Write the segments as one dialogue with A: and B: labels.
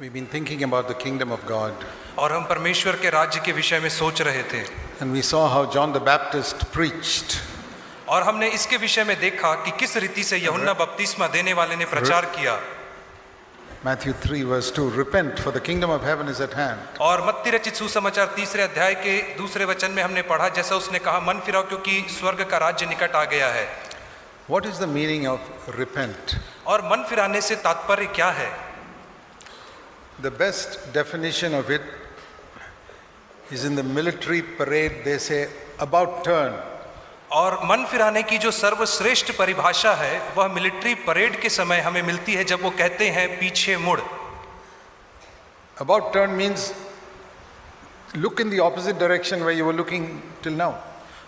A: We've been thinking about the kingdom of God,
B: और हम परमेश्वर के राज्य के विषय में सोच रहे थे
A: and we saw how John the Baptist preached.
B: और हमने इसके विषय में देखा कि किस रीति से यूहन्ना बपतिस्मा देने वाले ने प्रचार किया।
A: Matthew 3 verse 2, repent for the kingdom of heaven is at hand.
B: और मत्ती रचित सुसमाचार 3 अध्याय के 2 वचन में हमने पढ़ा, जैसा उसने कहा, मन फिराओ क्योंकि स्वर्ग का राज्य निकट आ गया है।
A: What is the meaning of repent?
B: और मन फिराने से तात्पर्य क्या है?
A: The best definition of it is in the military parade. They say about turn.
B: और मन फिराने की जो सर्वश्रेष्ठ परिभाषा है वह मिलिट्री परेड के समय हमें मिलती है, जब वो कहते हैं पीछे मुड़।
A: About turn means look in the opposite direction where you were looking till now.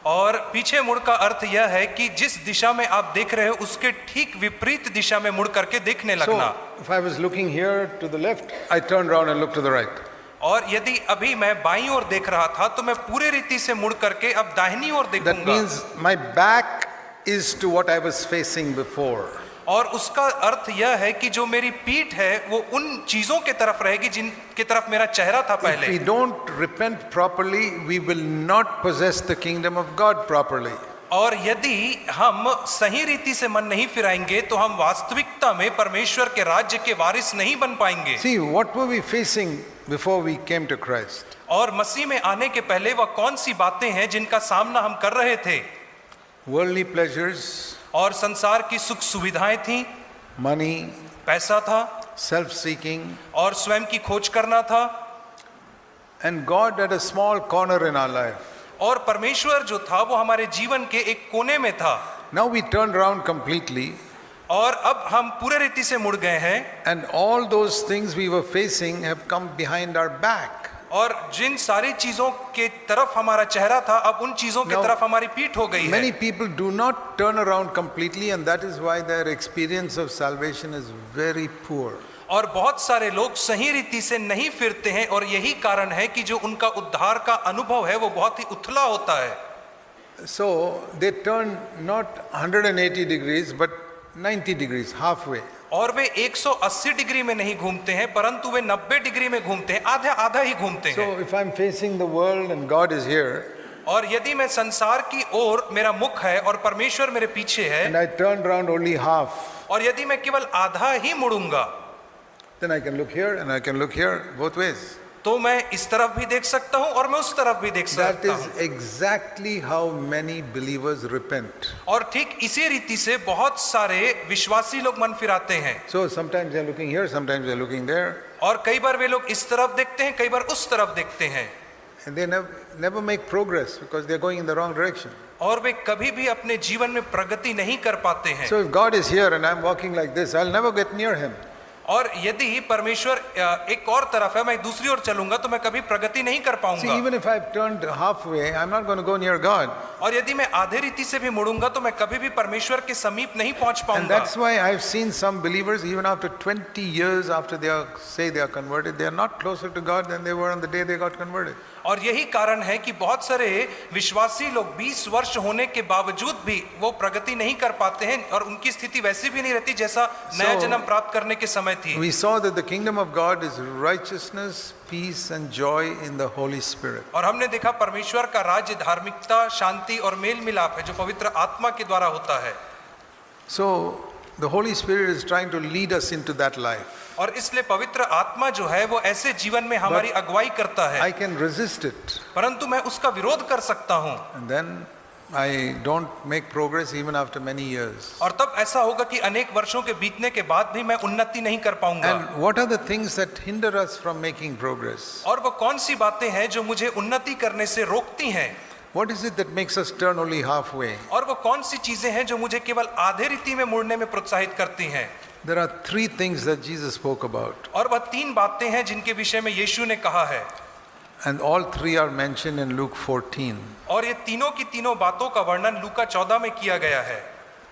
B: और पीछे मुड़ का अर्थ यह है कि जिस दिशा में आप देख रहे हो उसके ठीक विपरीत दिशा में मुड़ करके देखने लगना।
A: So if I was looking here to the left, I turned around and looked to the right.
B: और यदि अभी मैं बाईं ओर देख रहा था तो मैं पूरे रीति से मुड़ करके अब दाहिनी ओर
A: That
B: देखूंगा।
A: means my back is to what I was facing before.
B: और उसका अर्थ यह है कि जो मेरी पीठ है वो उन चीजों के तरफ रहेगी जिनके तरफ मेरा चेहरा था
A: If
B: पहले।
A: we don't repent properly, we will not possess the kingdom of God properly.
B: और यदि हम सही रीति से मन नहीं फिराएंगे तो हम वास्तविकता में परमेश्वर के राज्य के वारिस नहीं बन पाएंगे।
A: See, what were we facing before we came to Christ?
B: और मसीह में आने के पहले वह कौन सी बातें हैं जिनका सामना हम कर रहे थे?
A: Worldly pleasures,
B: और संसार की सुख सुविधाएं थी,
A: money,
B: पैसा था,
A: self-seeking,
B: और स्वयं की खोज करना था।
A: and God had a small corner in our life.
B: और परमेश्वर जो था वो हमारे जीवन के एक कोने में था।
A: Now we turned around completely,
B: और अब हम पूरे रीति से मुड़ गए हैं,
A: and all those things we were facing have come behind our back.
B: और जिन सारी चीजों के तरफ हमारा चेहरा था अब उन चीजों की
A: Now,
B: तरफ हमारी पीठ हो गई
A: Many
B: है।
A: people do not turn around completely, and that is why their experience of salvation is very poor.
B: और बहुत सारे लोग सही रीति से नहीं फिरते हैं, और यही कारण है कि जो उनका उद्धार का अनुभव है वो बहुत ही उथला होता है।
A: So they turn not 180 degrees but 90 degrees, halfway.
B: और वे 180 डिग्री में नहीं घूमते हैं, परंतु वे 90 डिग्री में घूमते हैं, आधा आधा ही घूमते
A: So
B: हैं।
A: if I'm facing the world and God is here,
B: और यदि मैं संसार की ओर मेरा मुख है और परमेश्वर मेरे पीछे है,
A: and I turn around only half,
B: और यदि मैं केवल आधा ही मुड़ूंगा,
A: then I can look here and I can look here, both ways.
B: तो मैं इस तरफ भी देख सकता हूं और मैं उस तरफ भी देख
A: That
B: सकता
A: is
B: हूं।
A: exactly how many believers repent.
B: और ठीक इसी रीति से बहुत सारे विश्वासी लोग मन फिराते हैं।
A: So sometimes they're looking here, sometimes they're looking there,
B: और कई बार वे लोग इस तरफ देखते हैं, कई बार उस तरफ देखते हैं,
A: and they never make progress because they're going in the wrong direction.
B: और वे कभी भी अपने जीवन में प्रगति नहीं कर पाते हैं।
A: So if God is here and I'm walking like this, I'll never get near Him.
B: और यदि परमेश्वर एक और तरफ है, मैं दूसरी ओर चलूंगा तो मैं कभी प्रगति नहीं कर
A: See,
B: पाऊंगा।
A: even if I've turned halfway, I'm not going to go near God.
B: और यदि मैं आधे रीति से भी मुड़ूंगा तो मैं कभी भी परमेश्वर के समीप नहीं पहुंच
A: And
B: पाऊंगा।
A: that's why I've seen some believers, even after 20 years after say they are converted, they are not closer to God than they were on the day they got converted.
B: और यही कारण है कि बहुत सारे विश्वासी लोग 20 वर्ष होने के बावजूद भी वो प्रगति नहीं कर पाते हैं, और उनकी स्थिति वैसी भी नहीं रहती जैसा नया जन्म प्राप्त करने के समय थी।
A: We saw that the kingdom of God is righteousness, peace and joy in the Holy Spirit.
B: और हमने देखा परमेश्वर का राज्य धार्मिकता, शांति और मेल मिलाप है जो पवित्र आत्मा के द्वारा होता है।
A: So the Holy Spirit is trying to lead us into that life.
B: और इसलिए पवित्र आत्मा जो है वो ऐसे जीवन में हमारी अगुवाई करता है,
A: I can resist it,
B: परंतु मैं उसका विरोध कर सकता हूँ,
A: and then I don't make progress even after many years.
B: और तब ऐसा होगा कि अनेक वर्षों के बीतने के बाद भी मैं उन्नति नहीं कर पाऊंगा।
A: And what are the things that hinder us from making progress?
B: और वो कौन सी बातें हैं जो मुझे उन्नति करने से रोकती हैं?
A: What is it that makes us turn only halfway?
B: और वो कौन सी चीजें हैं जो मुझे केवल आधे रीति में मुड़ने में प्रोत्साहित करती हैं?
A: There are three things that Jesus spoke about,
B: और वह 3 बातें हैं जिनके विषय में यीशु ने कहा है,
A: and all three are mentioned in Luke 14.
B: और ये तीनों की तीनों बातों का वर्णन लूका 14 में किया गया है।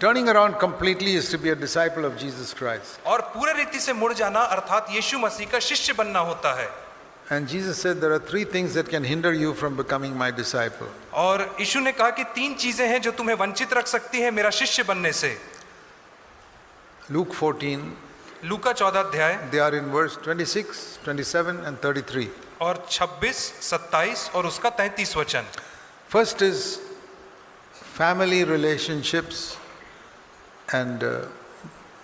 A: Turning around completely is to be a disciple of Jesus Christ.
B: और पूरे रीति से मुड़ जाना अर्थात यीशु मसीह का शिष्य बनना होता है।
A: And Jesus said there are three things that can hinder you from becoming my disciple.
B: और यीशु ने कहा कि 3 चीजें हैं जो तुम्हें वंचित रख सकती हैं मेरा शिष्य बनने से।
A: Luke 14,
B: लूका 14 अध्याय
A: They are in verse 26, 27 and 33.
B: और 26, 27 और उसका 33 वचन।
A: First is family relationships and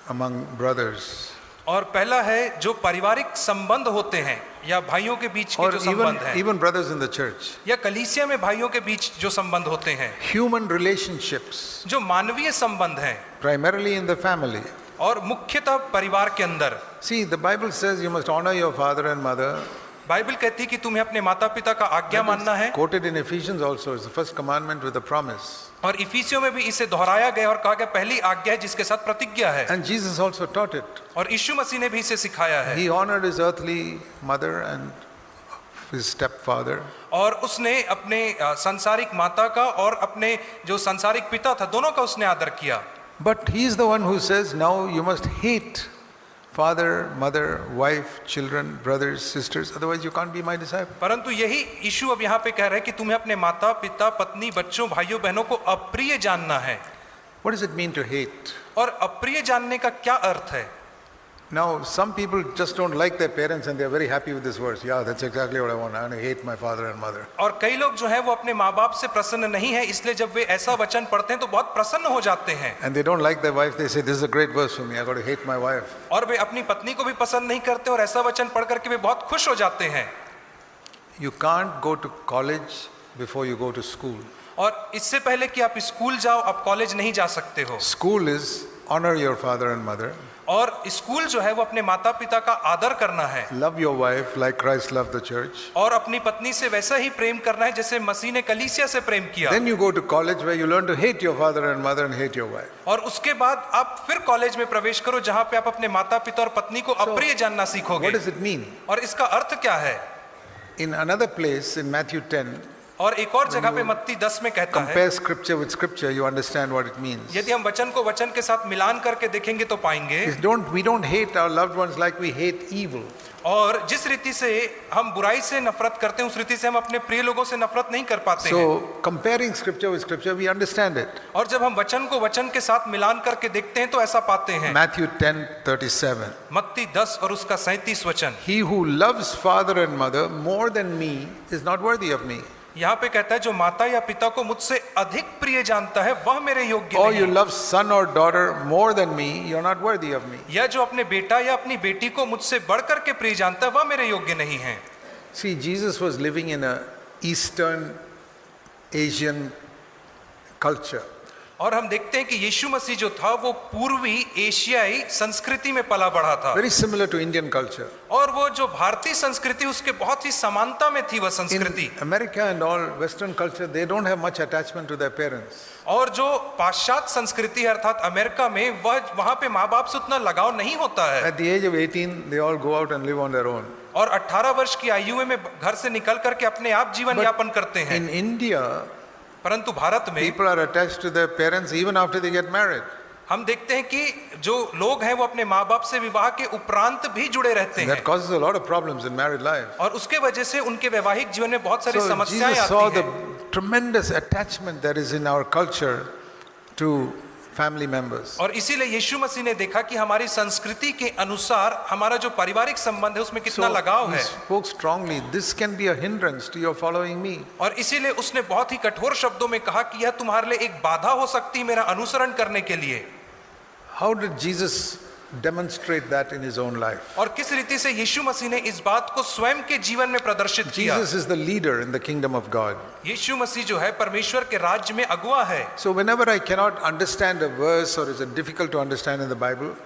A: among brothers.
B: और पहला है जो पारिवारिक संबंध होते हैं या भाइयों के बीच के
A: Or
B: जो संबंध हैं,
A: even brothers in the church.
B: या कलीसिया में भाइयों के बीच जो संबंध होते हैं,
A: Human relationships,
B: जो मानवीय संबंध हैं
A: primarily in the family.
B: और मुख्यतः परिवार के अंदर।
A: See, the Bible says you must honor your father and mother.
B: Bible कहती है कि तुम्हें अपने माता पिता का आज्ञा मानना है,
A: Quoted in Ephesians also, it's the first commandment with a promise.
B: और इफिसियों में भी इसे दोहराया गया और कहा गया पहली आज्ञा है जिसके साथ प्रतिज्ञा है,
A: And Jesus also taught it.
B: और यीशु मसीह ने भी इसे सिखाया है।
A: He honored his earthly mother and his stepfather.
B: और उसने अपने सांसारिक माता का और अपने जो सांसारिक पिता था दोनों का उसने आदर किया।
A: But he is the one who says now you must hate father, mother, wife, children, brothers, sisters, otherwise you can't be my disciple.
B: परंतु यही यीशु अब यहाँ पे कह रहे हैं कि तुम्हें अपने माता पिता पत्नी बच्चों भाइयों बहनों को अप्रिय जानना है।
A: What does it mean to hate?
B: और अप्रिय जानने का क्या अर्थ है?
A: Now, some people just don't like their parents and they're very happy with this verse. Yeah, that's exactly what I want. I want to hate my father and mother.
B: और कई लोग जो है वो अपने माँ बाप से प्रसन्न नहीं है, इसलिए जब वे ऐसा वचन पढ़ते हैं तो बहुत प्रसन्न हो जाते हैं।
A: And they don't like their wife. They say, this is a great verse for me. I got to hate my wife.
B: और वे अपनी पत्नी को भी पसंद नहीं करते और ऐसा वचन पढ़ करके वे बहुत खुश हो जाते हैं।
A: You can't go to college before you go to school.
B: और इससे पहले कि आप स्कूल जाओ आप कॉलेज नहीं जा सकते हो।
A: School is honor your father and mother.
B: और स्कूल जो है वो अपने माता पिता का आदर करना है।
A: Love your wife like Christ loved the church.
B: और अपनी पत्नी से वैसा ही प्रेम करना है जैसे मसीह ने कलीसिया से प्रेम किया।
A: Then you go to college where you learn to hate your father and mother and hate your wife.
B: और उसके बाद आप फिर कॉलेज में प्रवेश करो जहां पे आप अपने माता पिता और पत्नी को अप्रिय जानना सीखोगे।
A: What does it mean?
B: और इसका अर्थ क्या है?
A: In another place, in Matthew 10,
B: और एक और जगह पे मत्ती 10 में कहता है,
A: compare scripture with scripture, you understand what it means.
B: यदि हम वचन को वचन के साथ मिलान करके देखेंगे तो पाएंगे।
A: We don't hate our loved ones like we hate evil.
B: और जिस रीति से हम बुराई से नफरत करते हैं उस रीति से हम अपने प्रिय लोगों से नफरत नहीं कर पाते हैं।
A: So comparing scripture with scripture, we understand it.
B: और जब हम वचन को वचन के साथ मिलान करके देखते हैं तो ऐसा पाते हैं।
A: Matthew 10:37.
B: मत्ती 10 और उसका 37 वचन।
A: He who loves father and mother more than me is not worthy of me.
B: यहाँ पे कहता है जो माता या पिता को मुझसे अधिक प्रिय जानता है वह मेरे योग्य
A: Or
B: नहीं।
A: you love son or daughter more than me, you're not worthy of me.
B: या जो अपने बेटा या अपनी बेटी को मुझसे बढ़कर के प्रिय जानता है वह मेरे योग्य नहीं है।
A: See, Jesus was living in a Eastern Asian culture.
B: और हम देखते हैं कि यीशु मसीह जो था वो पूर्वी एशियाई संस्कृति में पला बढ़ा था।
A: Very similar to Indian culture.
B: और वो जो भारतीय संस्कृति उसके बहुत ही समानता में थी वह
A: In
B: संस्कृति।
A: America and all Western culture, they don't have much attachment to their parents.
B: और जो पाश्चात्य संस्कृति है अर्थात अमेरिका में वह वहां पे माँ बाप से उतना लगाव नहीं होता है।
A: At the age of 18, they all go out and live on their own.
B: और 18 वर्ष की आयु में घर से निकल करके अपने आप जीवन यापन करते हैं।
A: In India,
B: परंतु भारत में
A: people are attached to their parents even after they get married.
B: हम देखते हैं कि जो लोग हैं वो अपने माँ बाप से विवाह के उपरांत भी जुड़े रहते हैं।
A: That causes a lot of problems in married life.
B: और उसके वजह से उनके वैवाहिक जीवन में बहुत सारी
A: So
B: समस्याएं
A: Jesus saw
B: आती
A: the
B: हैं।
A: tremendous attachment that is in our culture to family members.
B: और इसीलिए यीशु मसीह ने देखा कि हमारी संस्कृति के अनुसार हमारा जो पारिवारिक संबंध है उसमें कितना लगाव
A: he
B: है।
A: spoke strongly, this can be a hindrance to your following me.
B: और इसीलिए उसने बहुत ही कठोर शब्दों में कहा कि यह तुम्हारे लिए एक बाधा हो सकती है मेरा अनुसरण करने के लिए।
A: How did Jesus demonstrate that in his own life?
B: और किस रीति से यीशु मसीह ने इस बात को स्वयं के जीवन में प्रदर्शित किया।
A: Jesus is the leader in the kingdom of God.
B: यीशु मसीह जो है परमेश्वर के राज्य में अगुवा है।
A: So whenever I cannot understand a verse or is it difficult to understand in the Bible,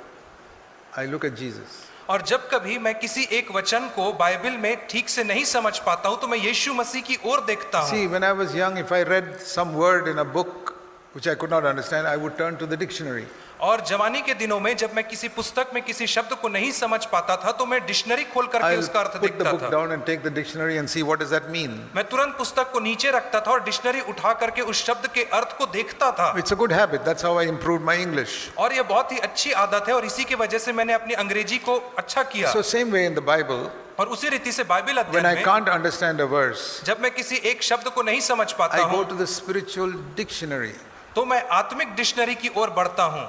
A: I look at Jesus.
B: और जब कभी मैं किसी एक वचन को बाइबल में ठीक से नहीं समझ पाता हूं तो मैं यीशु मसीह की ओर देखता हूं।
A: See, when I was young, if I read some word in a book which I could not understand, I would turn to the dictionary.
B: और जवानी के दिनों में जब मैं किसी पुस्तक में किसी शब्द को नहीं समझ पाता था तो मैं डिक्शनरी खोल करके
A: I'll
B: उसका अर्थ
A: put the
B: देखता
A: book
B: था।
A: down and take the dictionary and see what does that mean.
B: मैं तुरंत पुस्तक को नीचे रखता था और डिक्शनरी उठा करके उस शब्द के अर्थ को देखता था।
A: It's a good habit. That's how I improved my English.
B: और यह बहुत ही अच्छी आदत है और इसी की वजह से मैंने अपनी अंग्रेजी को अच्छा किया।
A: So same way in the Bible,
B: और उसी रीति से बाइबल
A: when
B: अध्ययन
A: I
B: में
A: can't understand a verse,
B: जब मैं किसी एक शब्द को नहीं समझ पाता
A: I go
B: हूँ
A: to the spiritual dictionary.
B: तो मैं आत्मिक डिक्शनरी की ओर बढ़ता हूँ।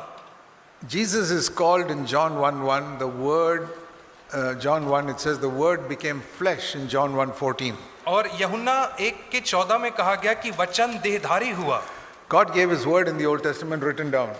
A: Jesus is called in John 1:1, the Word, John 1, it says the Word became flesh in John 1:14.
B: और यूहन्ना 1:14 में कहा गया कि वचन देहधारी हुआ।
A: God gave His Word in the Old Testament written down.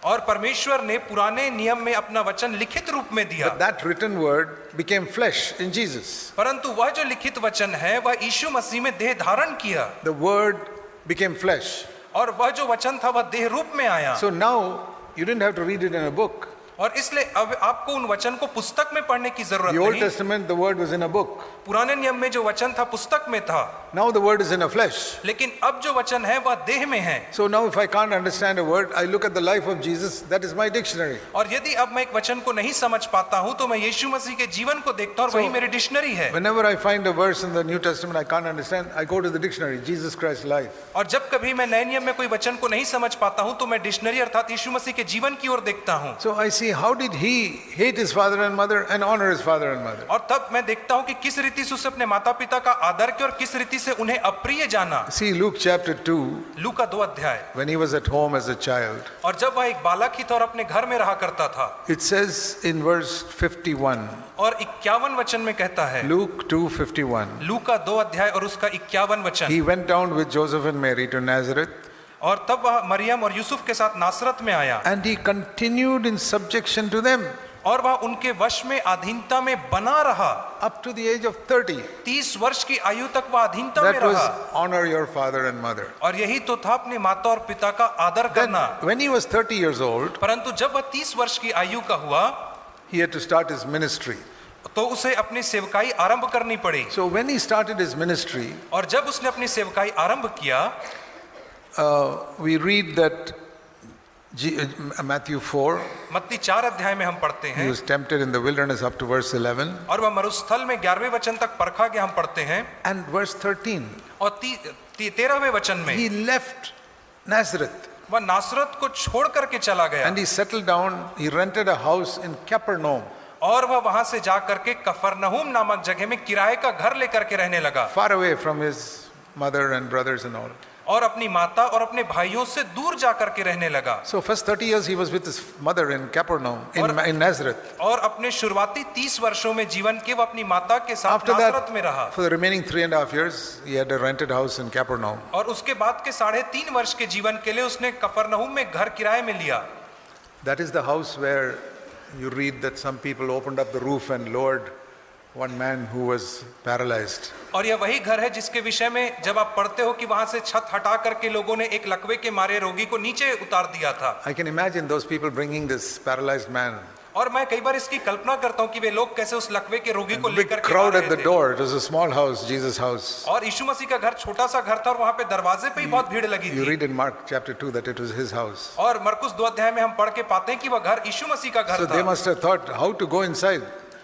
B: और परमेश्वर ने पुराने नियम में अपना वचन लिखित रूप में दिया।
A: But that written Word became flesh in Jesus.
B: परंतु वह जो लिखित वचन है वह यीशु मसीह में देह धारण किया।
A: The Word became flesh.
B: और वह जो वचन था वह देह रूप में आया।
A: So now you didn't have to read it in a book.
B: और इसलिए अब आपको उन वचन को पुस्तक में पढ़ने की जरूरत
A: The Old
B: नहीं।
A: Testament, the Word was in a book.
B: पुराने नियम में जो वचन था पुस्तक में था,
A: Now the Word is in a flesh.
B: लेकिन अब जो वचन है वह देह में है।
A: So now if I can't understand a word, I look at the life of Jesus, that is my dictionary.
B: और यदि अब मैं एक वचन को नहीं समझ पाता हूं तो मैं यीशु मसीह के जीवन को देखता हूं और वही मेरी डिक्शनरी है।
A: Whenever I find a verse in the New Testament I can't understand, I go to the dictionary, Jesus Christ's life.
B: और जब कभी मैं नए नियम में कोई वचन को नहीं समझ पाता हूं तो मैं डिक्शनरी अर्थात यीशु मसीह के जीवन की ओर देखता हूं।
A: So I see how did he hate his father and mother and honor his father and mother.
B: और तब मैं देखता हूं कि किस रीति से उसने अपने माता पिता का आदर किया और किस रीति से उन्हें अप्रिय जाना।
A: See Luke chapter 2,
B: लूका 2 अध्याय।
A: when he was at home as a child.
B: और जब वह एक बालक ही था और अपने घर में रहा करता था,
A: It says in verse 51,
B: और 51 वचन में कहता है,
A: Luke 2:51,
B: लूका 2 अध्याय और उसका 51 वचन।
A: he went down with Joseph and Mary to Nazareth,
B: और तब वह मरियम और यूसुफ के साथ नासरत में आया
A: and he continued in subjection to them
B: और वह उनके वश में अधीनता में बना रहा
A: up to the age of 30.
B: 30 वर्ष की आयु तक वह अधीनता में
A: That was
B: रहा।
A: honor your father and mother.
B: और यही तो था अपने माता और पिता का आदर
A: Then
B: करना।
A: when he was 30 years old,
B: परंतु जब वह 30 वर्ष की आयु का हुआ
A: he had to start his ministry.
B: तो उसे अपनी सेवकाई आरंभ करनी पड़ी।
A: So when he started his ministry,
B: और जब उसने अपनी सेवकाई आरंभ किया,
A: we read that Matthew 4,
B: मत्ती 4 अध्याय में हम पढ़ते
A: he
B: हैं,
A: was tempted in the wilderness up to verse 11,
B: और वह मरुस्थल में 11वें वचन तक परखा गया हम पढ़ते हैं,
A: and verse 13,
B: और 13वें वचन में
A: he left Nazareth
B: वह नासरत को छोड़ करके चला गया
A: and he settled down, he rented a house in Capernaum,
B: और वह वहां से जा करके कफरनहूम नामक जगह में किराए का घर लेकर के रहने लगा
A: far away from his mother and brothers and all.
B: और अपनी माता और अपने भाइयों से दूर जा करके रहने लगा।
A: So first 30 years he was with his mother in Capernaum, in Nazareth.
B: और अपने शुरुआती 30 वर्षों में जीवन के वो अपनी माता के साथ
A: After
B: नासरत में
A: that,
B: रहा
A: for the remaining 3.5 years, he had a rented house in Capernaum.
B: और उसके बाद के 3.5 वर्ष के जीवन के लिए उसने कफरनहूम में घर किराए में लिया।
A: That is the house where you read that some people opened up the roof and lowered one man who was paralyzed.
B: और यह वही घर है जिसके विषय में जब आप पढ़ते हो कि वहां से छत हटा करके लोगों ने एक लकवे के मारे रोगी को नीचे उतार दिया था।
A: I can imagine those people bringing this paralyzed man.
B: और मैं कई बार इसकी कल्पना करता हूँ कि वे लोग कैसे उस लकवे के रोगी को
A: Big
B: लेकर के आ
A: crowd at
B: रहे
A: the
B: थे।
A: door. It was a small house, Jesus' house.
B: और यीशु मसीह का घर छोटा सा घर था और वहां पे दरवाजे पे ही बहुत भीड़ लगी
A: You
B: थी।
A: read in Mark chapter 2 that it was his house.
B: और मरकुस 2 अध्याय में हम पढ़ के पाते हैं कि वह घर यीशु मसीह का
A: So
B: घर
A: they
B: था।
A: must have thought how to go inside.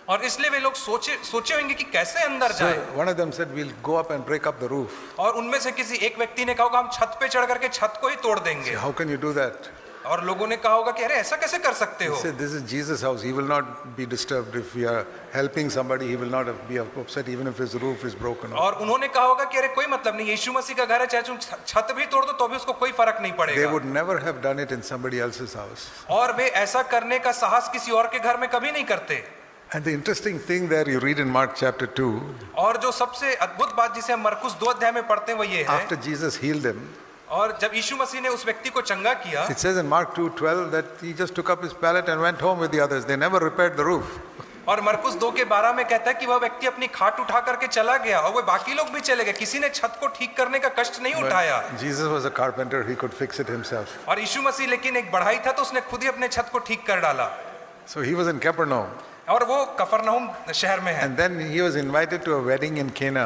B: और इसलिए वे लोग सोचे होंगे कि कैसे अंदर
A: So
B: जाएं।
A: one of them said, "We'll go up and break up the roof."
B: और उनमें से किसी एक व्यक्ति ने कहा होगा हम छत पे चढ़ करके छत को ही तोड़ देंगे।
A: How can you do that?
B: और लोगों ने कहा होगा कि अरे ऐसा कैसे कर सकते हो?
A: He said, "This is Jesus' house. He will not be disturbed if we are helping somebody. He will not be upset even if his roof is broken."
B: और उन्होंने कहा होगा कि अरे कोई मतलब नहीं, यीशु मसीह का घर है, चाहे तुम छत भी तोड़ दो तो भी उसको कोई फर्क नहीं
A: They
B: पड़ेगा।
A: would never have done it in somebody else's house.
B: और वे ऐसा करने का साहस किसी और के घर में कभी नहीं करते।
A: And the interesting thing there, you read in Mark chapter 2,
B: और जो सबसे अद्भुत बात जिसे हम मरकुस 2 अध्याय में पढ़ते हैं वो ये है,
A: after Jesus healed him,
B: और जब यीशु मसीह ने उस व्यक्ति को चंगा किया,
A: it says in Mark 2:12 that he just took up his pallet and went home with the others. They never repaired the roof.
B: और मरकुस 2 के 12 में कहता है कि वह व्यक्ति अपनी खाट उठा करके चला गया और वो बाकी लोग भी चले गए, किसी ने छत को ठीक करने का कष्ट नहीं उठाया।
A: But Jesus was a carpenter, he could fix it himself.
B: और यीशु मसीह लेकिन एक बढ़ाई था तो उसने खुद ही अपने छत को ठीक कर डाला।
A: So he was in Capernaum.
B: और वो कफरनहूम शहर में है।
A: And then he was invited to a wedding in Cana.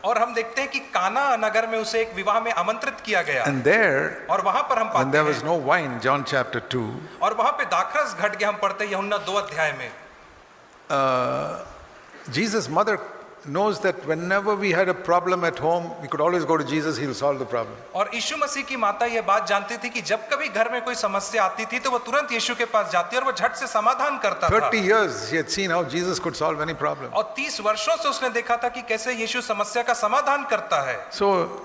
B: और हम देखते हैं कि काना नगर में उसे एक विवाह में आमंत्रित किया गया।
A: And there,
B: और वहां पर हम
A: when
B: पाते
A: there was
B: हैं,
A: no wine, John chapter 2,
B: और वहां पे दाखरस घट गया, हम पढ़ते हैं यूहन्ना 2 अध्याय में।
A: Jesus' mother knows that whenever we had a problem at home, we could always go to Jesus, he'll solve the problem.
B: और यीशु मसीह की माता ये बात जानती थी कि जब कभी घर में कोई समस्या आती थी तो वो तुरंत यीशु के पास जाती और वो झट से समाधान करता था।
A: 30 years she had seen how Jesus could solve any problem.
B: और 30 वर्षों से उसने देखा था कि कैसे यीशु समस्या का समाधान करता है।
A: So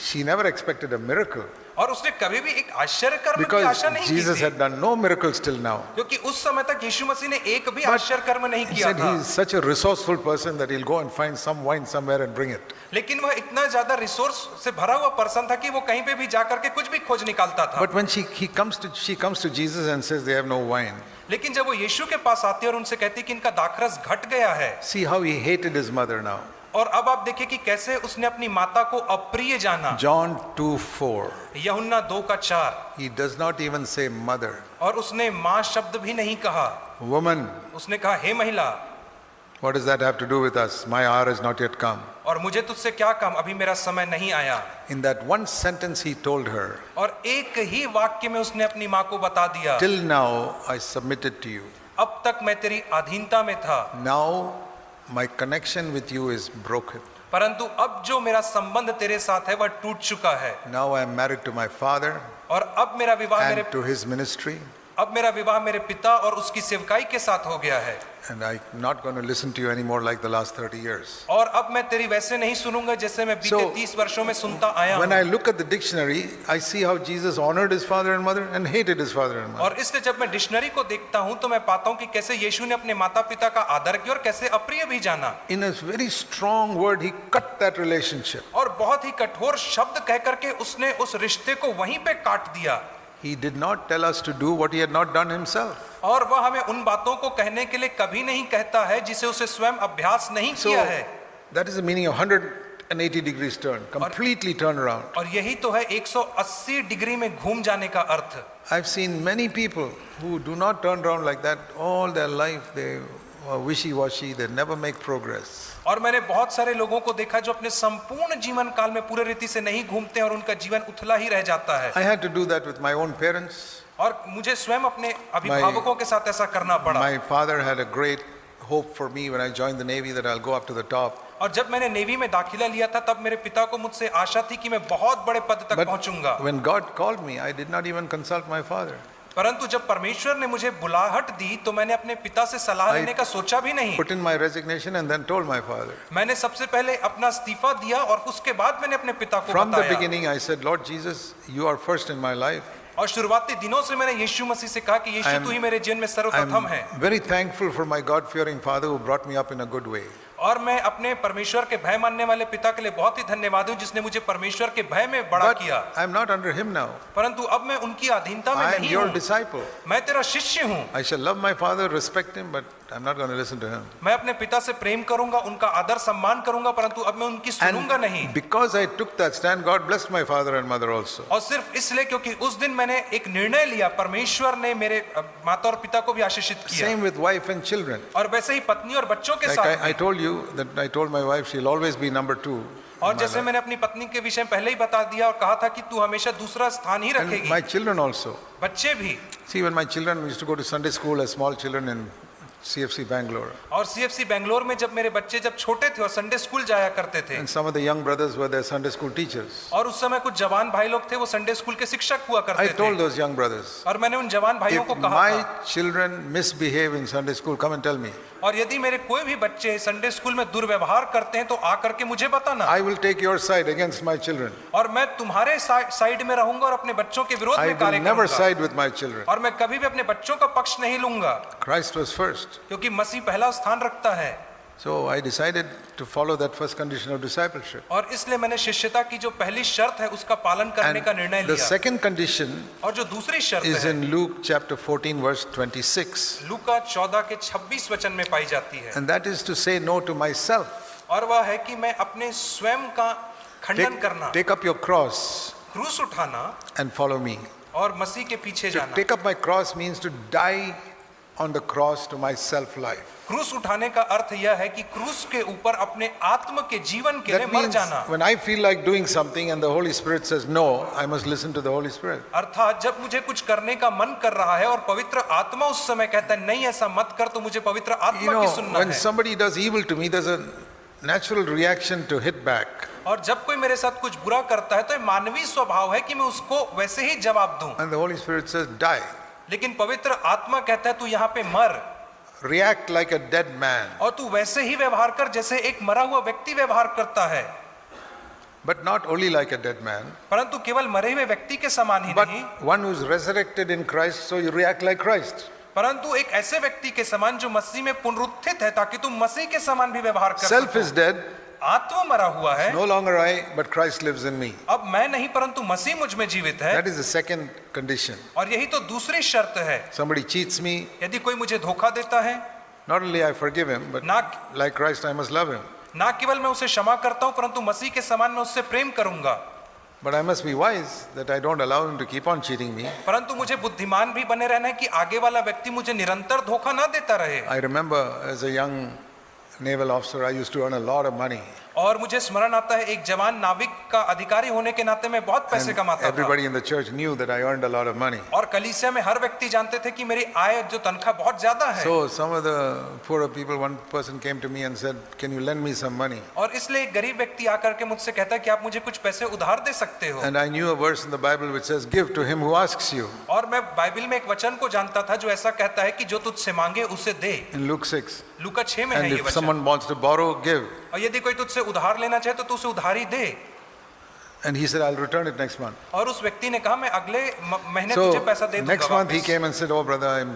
A: she never expected a miracle.
B: और उसने कभी भी एक आश्चर्य कर्म की
A: because
B: आशा नहीं की
A: Jesus
B: थी,
A: had done no miracles till now.
B: क्योंकि उस समय तक यीशु मसीह ने एक भी आश्चर्य कर्म नहीं
A: He
B: किया
A: said
B: था।
A: he is such a resourceful person that he'll go and find some wine somewhere and bring it.
B: लेकिन वह इतना ज्यादा रिसोर्स से भरा हुआ पर्सन था कि वो कहीं पे भी जाकर के कुछ भी खोज निकालता था।
A: But when she comes to Jesus and says they have no wine,
B: लेकिन जब वो यीशु के पास आती है और उनसे कहती है कि इनका दाखरस घट गया है,
A: see how he hated his mother now.
B: और अब आप देखिए कि कैसे उसने अपनी माता को अप्रिय जाना।
A: John 2:4.
B: यूहन्ना 2:4।
A: He does not even say mother.
B: और उसने माँ शब्द भी नहीं कहा,
A: Woman,
B: उसने कहा हे महिला।
A: what does that have to do with us? My hour has not yet come.
B: और मुझे तुझसे क्या काम, अभी मेरा समय नहीं आया।
A: In that one sentence he told her,
B: और एक ही वाक्य में उसने अपनी माँ को बता दिया,
A: till now I submitted to you.
B: अब तक मैं तेरी अधीनता में था,
A: Now my connection with you is broken.
B: परंतु अब जो मेरा संबंध तेरे साथ है वह टूट चुका है।
A: Now I am married to my father
B: और अब मेरा विवाह
A: and to his ministry,
B: मेरे पिता और उसकी सेवकाई के साथ हो गया है।
A: and I'm not going to listen to you anymore like the last 30 years.
B: और अब मैं तेरी वैसे नहीं सुनूंगा जैसे मैं बीते
A: So,
B: 30 वर्षों में सुनता आया
A: When
B: हूँ।
A: I look at the dictionary, I see how Jesus honored his father and mother and hated his father and mother.
B: और इसलिए जब मैं डिक्शनरी को देखता हूँ तो मैं पाता हूँ कि कैसे यीशु ने अपने माता पिता का आदर किया और कैसे अप्रिय भी जाना।
A: In a very strong word, he cut that relationship.
B: और बहुत ही कठोर शब्द कह करके उसने उस रिश्ते को वहीं पे काट दिया।
A: He did not tell us to do what he had not done himself.
B: और वह हमें उन बातों को कहने के लिए कभी नहीं कहता है जिसे उसे स्वयं अभ्यास नहीं
A: So
B: किया है।
A: that is the meaning of 180 degrees turn, completely turn around.
B: और यही तो है 180 डिग्री में घूम जाने का अर्थ।
A: I've seen many people who do not turn around like that all their life. They are wishy-washy, they never make progress.
B: और मैंने बहुत सारे लोगों को देखा जो अपने संपूर्ण जीवन काल में पूरे रीति से नहीं घूमते और उनका जीवन उथला ही रह जाता है।
A: I had to do that with my own parents.
B: और मुझे स्वयं अपने अभिभावकों के साथ ऐसा करना पड़ा।
A: My father had a great hope for me when I joined the Navy that I'll go up to the top.
B: और जब मैंने नेवी में दाखिला लिया था तब मेरे पिता को मुझसे आशा थी कि मैं बहुत बड़े पद तक पहुंचूंगा।
A: When God called me, I did not even consult my father.
B: परंतु जब परमेश्वर ने मुझे बुलाहट दी तो मैंने अपने पिता से सलाह लेने का सोचा भी नहीं।
A: Put in my resignation and then told my father.
B: मैंने सबसे पहले अपना इस्तीफा दिया और उसके बाद मैंने अपने पिता को
A: From the
B: बताया।
A: beginning, I said, Lord Jesus, you are first in my life.
B: और शुरुआती दिनों से मैंने यीशु मसीह से कहा कि यीशु तू ही मेरे जीवन में सर्वप्रथम है।
A: I'm very thankful for my God-fearing father who brought me up in a good way.
B: और मैं अपने परमेश्वर के भय मानने वाले पिता के लिए बहुत ही धन्यवादी हूँ जिसने मुझे परमेश्वर के भय में बड़ा
A: But
B: किया।
A: I'm not under him now.
B: परंतु अब मैं उनकी अधीनता में
A: I am
B: नहीं
A: your
B: हूँ।
A: disciple.
B: मैं तेरा शिष्य हूँ।
A: I shall love my father, respect him, but I'm not going to listen to him.
B: मैं अपने पिता से प्रेम करूंगा, उनका आदर सम्मान करूंगा, परंतु अब मैं उनकी सुनूंगा नहीं।
A: And because I took that stand, God blessed my father and mother also.
B: और सिर्फ इसलिए क्योंकि उस दिन मैंने एक निर्णय लिया, परमेश्वर ने मेरे माता और पिता को भी आशीषित किया।
A: Same with wife and children.
B: और वैसे ही पत्नी और बच्चों के
A: Like
B: साथ।
A: I told you that I told my wife she'll always be number 2.
B: और जैसे मैंने अपनी पत्नी के विषय में पहले ही बता दिया और कहा था कि तू हमेशा दूसरा स्थान ही
A: And
B: रखेगी।
A: my children also.
B: बच्चे भी।
A: See, when my children used to go to Sunday school as small children in CFC Bangalore,
B: और CFC बेंगलोर में जब मेरे बच्चे जब छोटे थे और संडे स्कूल जाया करते थे,
A: and some of the young brothers were their Sunday school teachers,
B: और उस समय कुछ जवान भाई लोग थे वो संडे स्कूल के शिक्षक हुआ
A: I
B: करते
A: told
B: थे।
A: those young brothers,
B: और मैंने उन जवान भाइयों
A: if
B: को कहा
A: my
B: था,
A: children misbehave in Sunday school, come and tell me.
B: और यदि मेरे कोई भी बच्चे संडे स्कूल में दुर्व्यवहार करते हैं तो आकर के मुझे बताना।
A: I will take your side against my children.
B: और मैं तुम्हारे साइड में रहूंगा और अपने बच्चों के विरोध
A: I
B: में कार्य
A: will never
B: करूंगा।
A: side with my children.
B: और मैं कभी भी अपने बच्चों का पक्ष नहीं लूंगा,
A: Christ was first.
B: क्योंकि मसीह पहला स्थान रखता है।
A: So I decided to follow that first condition of discipleship.
B: और इसलिए मैंने शिष्यता की जो पहली शर्त है उसका पालन करने
A: And
B: का निर्णय
A: the
B: लिया।
A: second condition
B: और जो दूसरी शर्त
A: is
B: है
A: in Luke chapter 14 verse 26.
B: लूका 14 के 26 वचन में पाई जाती है।
A: And that is to say no to myself.
B: और वह है कि मैं अपने स्वयं का खंडन करना,
A: Take up your cross
B: क्रूस उठाना
A: and follow me.
B: और मसीह के पीछे
A: To
B: जाना।
A: take up my cross means to die on the cross to my self life.
B: क्रूस उठाने का अर्थ यह है कि क्रूस के ऊपर अपने आत्म के जीवन के लिए
A: That
B: मर
A: means
B: जाना।
A: when I feel like doing something and the Holy Spirit says no, I must listen to the Holy Spirit.
B: अर्थात जब मुझे कुछ करने का मन कर रहा है और पवित्र आत्मा उस समय कहता है नहीं ऐसा मत कर, तो मुझे पवित्र
A: You
B: आत्मा
A: know,
B: की सुनना
A: when
B: है।
A: somebody does evil to me, there's a natural reaction to hit back.
B: और जब कोई मेरे साथ कुछ बुरा करता है तो ये मानवीय स्वभाव है कि मैं उसको वैसे ही जवाब दूं।
A: And the Holy Spirit says, die.
B: लेकिन पवित्र आत्मा कहता है तू यहाँ पे मर
A: React like a dead man.
B: और तू वैसे ही व्यवहार कर जैसे एक मरा हुआ व्यक्ति व्यवहार करता है।
A: But not only like a dead man,
B: परंतु केवल मरे हुए व्यक्ति के समान ही
A: but
B: नहीं,
A: one who's resurrected in Christ, so you react like Christ.
B: परंतु एक ऐसे व्यक्ति के समान जो मसीह में पुनरुत्थित है, ताकि तुम मसीह के समान भी व्यवहार कर
A: Self
B: सको।
A: is dead,
B: आत्मा मरा हुआ है,
A: no longer I, but Christ lives in me.
B: अब मैं नहीं परंतु मसीह मुझ में जीवित है।
A: That is the second condition.
B: और यही तो दूसरी शर्त है।
A: Somebody cheats me,
B: यदि कोई मुझे धोखा देता है,
A: not only I forgive him, but
B: ना
A: like Christ I must love him.
B: ना केवल मैं उसे क्षमा करता हूं, परंतु मसीह के समान मैं उससे प्रेम करूंगा।
A: But I must be wise that I don't allow him to keep on cheating me.
B: परंतु मुझे बुद्धिमान भी बने रहना है कि आगे वाला व्यक्ति मुझे निरंतर धोखा ना देता रहे।
A: I remember as a young naval officer, I used to earn a lot of money.
B: और मुझे स्मरण आता है, एक जवान नाविक का अधिकारी होने के नाते मैं बहुत पैसे
A: And
B: कमाता था।
A: everybody in the church knew that I earned a lot of money.
B: और कलीसिया में हर व्यक्ति जानते थे कि मेरी आय जो तनख्वाह बहुत ज्यादा है।
A: So some of the poorer people, one person came to me and said, "Can you lend me some money?"
B: और इसलिए एक गरीब व्यक्ति आकर के मुझसे कहता है कि आप मुझे कुछ पैसे उधार दे सकते हो।
A: And I knew a verse in the Bible which says, "Give to him who asks you."
B: और मैं बाइबल में एक वचन को जानता था जो ऐसा कहता है कि जो तुझसे मांगे उसे दे।
A: In Luke 6.
B: लूका 6 में है
A: And
B: ये
A: if
B: वचन।
A: someone wants to borrow, give.
B: और यदि कोई तुझसे उधार लेना चाहे तो तू उसे उधारी दे।
A: And he said, "I'll return it next month."
B: और उस व्यक्ति ने कहा मैं अगले महीने तुझे
A: So
B: पैसा दे दूंगा
A: next month he
B: वापस।
A: came and said, "Oh brother,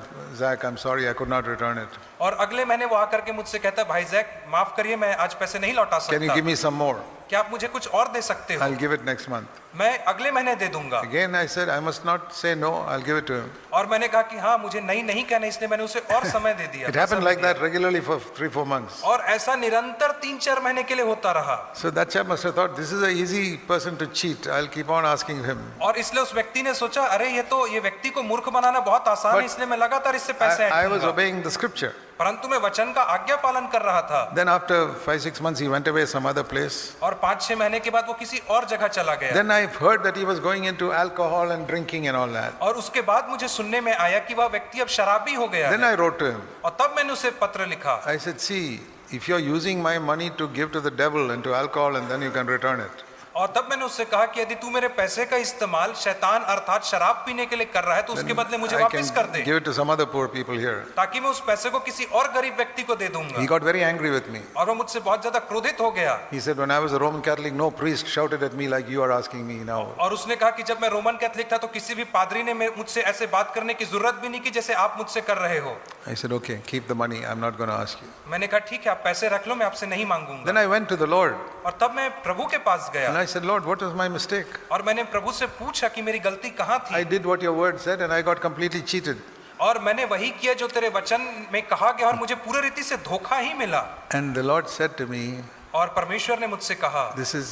A: Zach, I'm sorry, I could not return it.
B: और अगले महीने वो आकर के मुझसे कहता भाई जैक माफ करिए मैं आज पैसे नहीं लौटा
A: Can you
B: सकता,
A: give me some more?
B: क्या आप मुझे कुछ और दे सकते हो?
A: I'll give it next month."
B: मैं अगले महीने दे दूंगा।
A: Again I said, "I must not say no, I'll give it to him."
B: और मैंने कहा कि हाँ मुझे नहीं कहना, इसलिए मैंने उसे और समय दे दिया।
A: It happened like that regularly for 3-4 months.
B: और ऐसा निरंतर 3-4 महीने के लिए होता रहा।
A: So that chap must have thought, "This is an easy person to cheat. I'll keep on asking him."
B: और इसलिए उस व्यक्ति ने सोचा अरे ये व्यक्ति को मूर्ख बनाना बहुत आसान है,
A: But
B: इसलिए मैं लगातार इससे पैसे
A: I was
B: ऐंठूंगा।
A: obeying the scripture.
B: परंतु मैं वचन का आज्ञा पालन कर रहा था।
A: Then after 5-6 months he went away some other place.
B: और 5-6 महीने के बाद वो किसी और जगह चला गया।
A: Then I've heard that he was going into alcohol and drinking and all that.
B: और उसके बाद मुझे सुनने में आया कि वह व्यक्ति अब शराबी हो गया
A: Then
B: है।
A: I wrote to him.
B: और तब मैंने उसे पत्र लिखा।
A: I said, "See, if you're using my money to give to the devil and to alcohol and then you can return it.
B: और तब मैंने उससे कहा कि यदि तू मेरे पैसे का इस्तेमाल शैतान अर्थात शराब पीने के लिए कर रहा है तो उसके बदले मुझे
A: I
B: वापस कर
A: can
B: they,
A: give it to some other poor people here."
B: ताकि मैं उस पैसे को किसी और गरीब व्यक्ति को दे
A: He
B: दूंगा।
A: got very angry with me.
B: और वो मुझसे बहुत ज्यादा क्रोधित हो गया।
A: He said, "When I was a Roman Catholic, no priest shouted at me like you are asking me now."
B: और उसने कहा कि जब मैं रोमन कैथोलिक था तो किसी भी पादरी ने मुझसे ऐसे बात करने की जरूरत भी नहीं की जैसे आप मुझसे कर रहे हो।
A: I said, "Okay, keep the money. I'm not going to ask you."
B: मैंने कहा ठीक है आप पैसे रख लो, मैं आपसे नहीं मांगूंगा।
A: Then I went to the Lord
B: और तब मैं प्रभु के पास
A: and
B: गया
A: I said, "Lord, what was my mistake?
B: और मैंने प्रभु से पूछा कि मेरी गलती कहाँ
A: I
B: थी।
A: did what your word said and I got completely cheated."
B: और मैंने वही किया जो तेरे वचन में कहा गया और मुझे पूरी रीति से धोखा ही मिला।
A: And the Lord said to me,
B: और परमेश्वर ने मुझसे कहा,
A: this is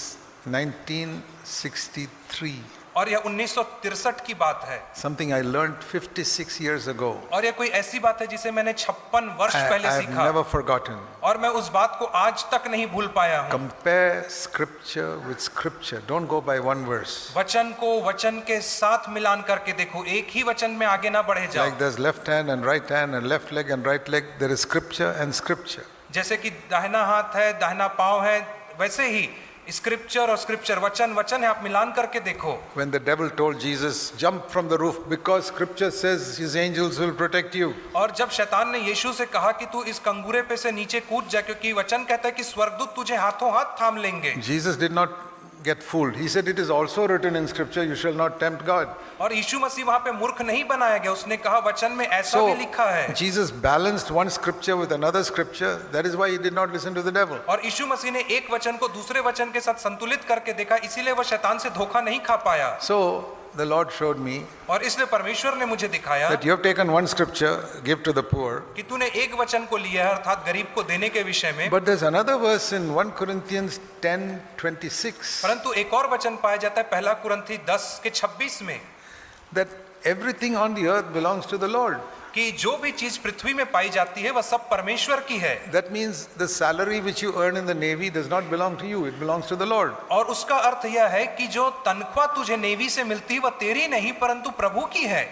A: 1963,
B: और यह 1963 की बात है,
A: something I learned 56 years ago.
B: और यह कोई ऐसी बात है जिसे मैंने 56 वर्ष पहले
A: I've
B: सीखा
A: never forgotten.
B: और मैं उस बात को आज तक नहीं भूल पाया हूँ।
A: Compare scripture with scripture. Don't go by one verse.
B: वचन को वचन के साथ मिलान करके देखो, एक ही वचन में आगे ना बढ़े जाओ।
A: Like there's left hand and right hand and left leg and right leg, there is scripture and scripture.
B: जैसे कि दाहिना हाथ है दाहिना पाँव है, वैसे ही स्क्रिप्चर और स्क्रिप्चर वचन वचन है, आप मिलान करके देखो।
A: When the devil told Jesus, "Jump from the roof because scripture says his angels will protect you."
B: और जब शैतान ने यीशु से कहा कि तू इस कंगूरे पे से नीचे कूद जा क्योंकि वचन कहता है कि स्वर्गदूत तुझे हाथों हाथ थाम लेंगे।
A: Jesus did not get fooled. He said, "It is also written in scripture, you shall not tempt God."
B: और यीशु मसीह वहां पे मूर्ख नहीं बनाया गया, उसने कहा वचन में ऐसा भी लिखा है।
A: Jesus balanced one scripture with another scripture. That is why he did not listen to the devil.
B: और यीशु मसीह ने एक वचन को दूसरे वचन के साथ संतुलित करके देखा, इसीलिए वह शैतान से धोखा नहीं खा पाया।
A: So the Lord showed me
B: और इसलिए परमेश्वर ने मुझे दिखाया
A: that you have taken one scripture, give to the poor.
B: कि तूने एक वचन को लिया है अर्थात गरीब को देने के विषय में,
A: But there's another verse in 1 Corinthians 10:26
B: परंतु एक और वचन पाया जाता है 1 कुरिन्थी 10:26 में
A: that everything on the earth belongs to the Lord.
B: कि जो भी चीज पृथ्वी में पाई जाती है वह सब परमेश्वर की है।
A: That means the salary which you earn in the Navy does not belong to you, it belongs to the Lord.
B: और उसका अर्थ यह है कि जो तनख्वाह तुझे नेवी से मिलती है वह तेरी नहीं परंतु प्रभु की है।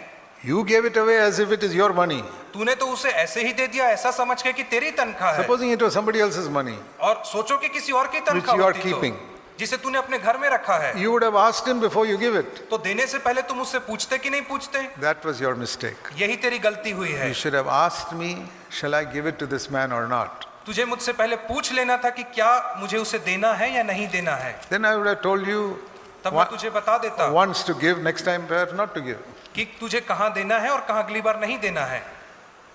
A: You gave it away as if it is your money.
B: तूने तो उसे ऐसे ही दे दिया ऐसा समझ के कि तेरी तनख्वाह है,
A: Supposing it was somebody else's money,
B: और सोचो कि किसी और की
A: which
B: तनख्वाह
A: you are
B: होती
A: keeping.
B: तो जिसे तूने अपने घर में रखा है,
A: You would have asked him before you give it.
B: तो देने से पहले तुम उससे पूछते कि नहीं पूछते?
A: That was your mistake.
B: यही तेरी गलती हुई है।
A: You should have asked me, shall I give it to this man or not?
B: तुझे मुझसे पहले पूछ लेना था कि क्या मुझे उसे देना है या नहीं देना है,
A: Then I would have told you
B: तब मैं तुझे बता देता
A: once to give, next time perhaps not to give.
B: कि तुझे कहाँ देना है और कहाँ अगली बार नहीं देना है,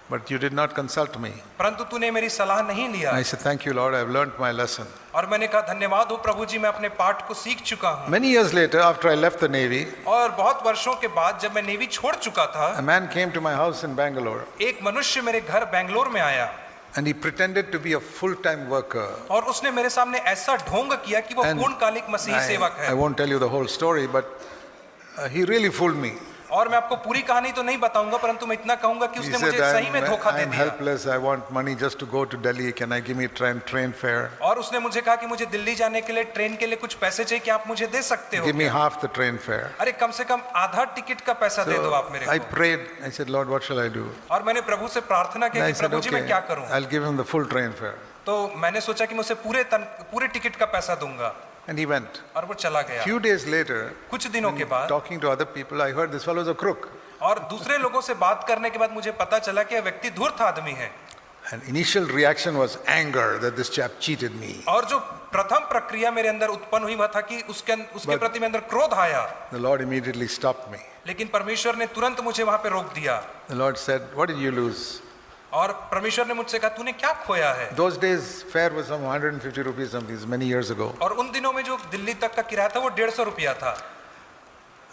A: But you did not consult me.
B: परंतु तूने मेरी सलाह नहीं लिया।
A: I said, thank you, Lord, I've learned my lesson.
B: और मैंने कहा धन्यवाद हो प्रभु जी, मैं अपने पाठ को सीख चुका हूँ।
A: Many years later, after I left the Navy,
B: और बहुत वर्षों के बाद जब मैं नेवी छोड़ चुका था,
A: a man came to my house in Bangalore
B: एक मनुष्य मेरे घर बेंगलोर में आया
A: and he pretended to be a full-time worker.
B: और उसने मेरे सामने ऐसा ढोंग किया कि वो
A: And
B: पूर्णकालिक मसीह सेवक
A: I
B: है।
A: won't tell you the whole story, but he really fooled me.
B: और मैं आपको पूरी कहानी तो नहीं बताऊंगा, परंतु मैं इतना कहूंगा कि
A: He
B: उसने
A: said,
B: मुझे सही में धोखा दे
A: I'm
B: दिया।
A: helpless, I want money just to go to Delhi, can I give me train fare?
B: और उसने मुझे कहा कि मुझे दिल्ली जाने के लिए ट्रेन के लिए कुछ पैसे चाहिए, क्या आप मुझे दे सकते हो?
A: Give me half the train fare.
B: अरे कम से कम आधा टिकट का पैसा दे दो
A: So
B: आप मेरे
A: I
B: को।
A: prayed, I said, Lord, what shall I do?
B: और मैंने प्रभु से प्रार्थना की
A: And I
B: कि
A: said,
B: प्रभु जी मैं
A: okay,
B: क्या करूं?
A: I'll give him the full train fare.
B: तो मैंने सोचा कि मैं उसे पूरे टिकट का पैसा दूंगा,
A: And he went.
B: और वो चला गया।
A: Few days later,
B: कुछ दिनों के बाद
A: talking to other people, I heard this fellow is a crook.
B: और दूसरे लोगों से बात करने के बाद मुझे पता चला कि यह व्यक्ति धूर्त आदमी है।
A: And initial reaction was anger that this chap cheated me.
B: और जो प्रथम प्रक्रिया मेरे अंदर उत्पन्न हुई वह था कि उसके प्रति मेरे अंदर क्रोध आया,
A: The Lord immediately stopped me.
B: लेकिन परमेश्वर ने तुरंत मुझे वहां पे रोक दिया।
A: The Lord said, what did you lose?
B: और परमेश्वर ने मुझसे कहा तूने क्या खोया है?
A: Those days, fare was some 150 rupees something, many years ago.
B: और उन दिनों में जो दिल्ली तक का किराया था वो 150 रुपया था।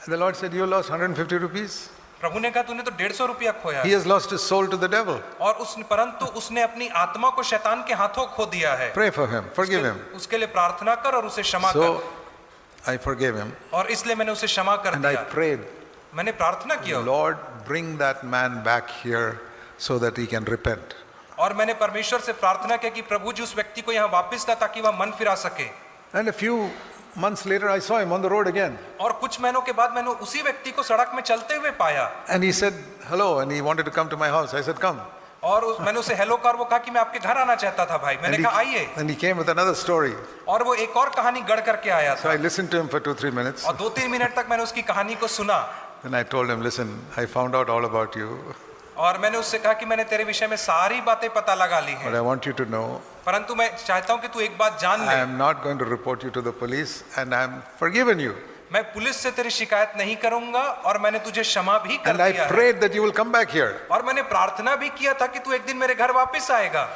A: The Lord said, you lost 150 rupees?
B: प्रभु ने कहा तूने तो 150 रुपया खोया
A: He
B: है।
A: has lost his soul to the devil.
B: और परंतु उसने अपनी आत्मा को शैतान के हाथों खो दिया है।
A: Pray for him, forgive him.
B: उसके लिए प्रार्थना कर और उसे क्षमा कर।
A: So I forgave him
B: और इसलिए मैंने उसे क्षमा कर
A: and I
B: दिया।
A: prayed,
B: मैंने प्रार्थना किया
A: Lord, bring that man back here so that he can repent.
B: और मैंने परमेश्वर से प्रार्थना किया कि प्रभु जी उस व्यक्ति को यहाँ वापस ला ताकि वह मन फिरा सके।
A: And a few months later, I saw him on the road again.
B: और कुछ महीनों के बाद मैंने उसी व्यक्ति को सड़क में चलते हुए पाया।
A: And he said, hello, and he wanted to come to my house. I said, come.
B: और मैंने उसे हेलो कर वो कहा कि मैं आपके घर आना चाहता था भाई। मैंने कहा आइए।
A: And he came with another story.
B: और वो एक और कहानी गढ़ करके आया
A: So
B: था।
A: I listened to him for 2-3 minutes.
B: और 2-3 मिनट तक मैंने उसकी कहानी को सुना।
A: Then I told him, listen, I found out all about you,
B: और मैंने उससे कहा कि मैंने तेरे विषय में सारी बातें पता लगा ली
A: but
B: हैं,
A: I want you to know,
B: परंतु मैं चाहता हूं कि तू एक बात जान
A: I
B: ले,
A: am not going to report you to the police and I am forgiven you.
B: मैं पुलिस से तेरी शिकायत नहीं करूंगा और मैंने तुझे क्षमा भी कर
A: And I
B: दिया है।
A: prayed that you will come back here
B: और मैंने प्रार्थना भी किया था कि तू एक दिन मेरे घर वापस आएगा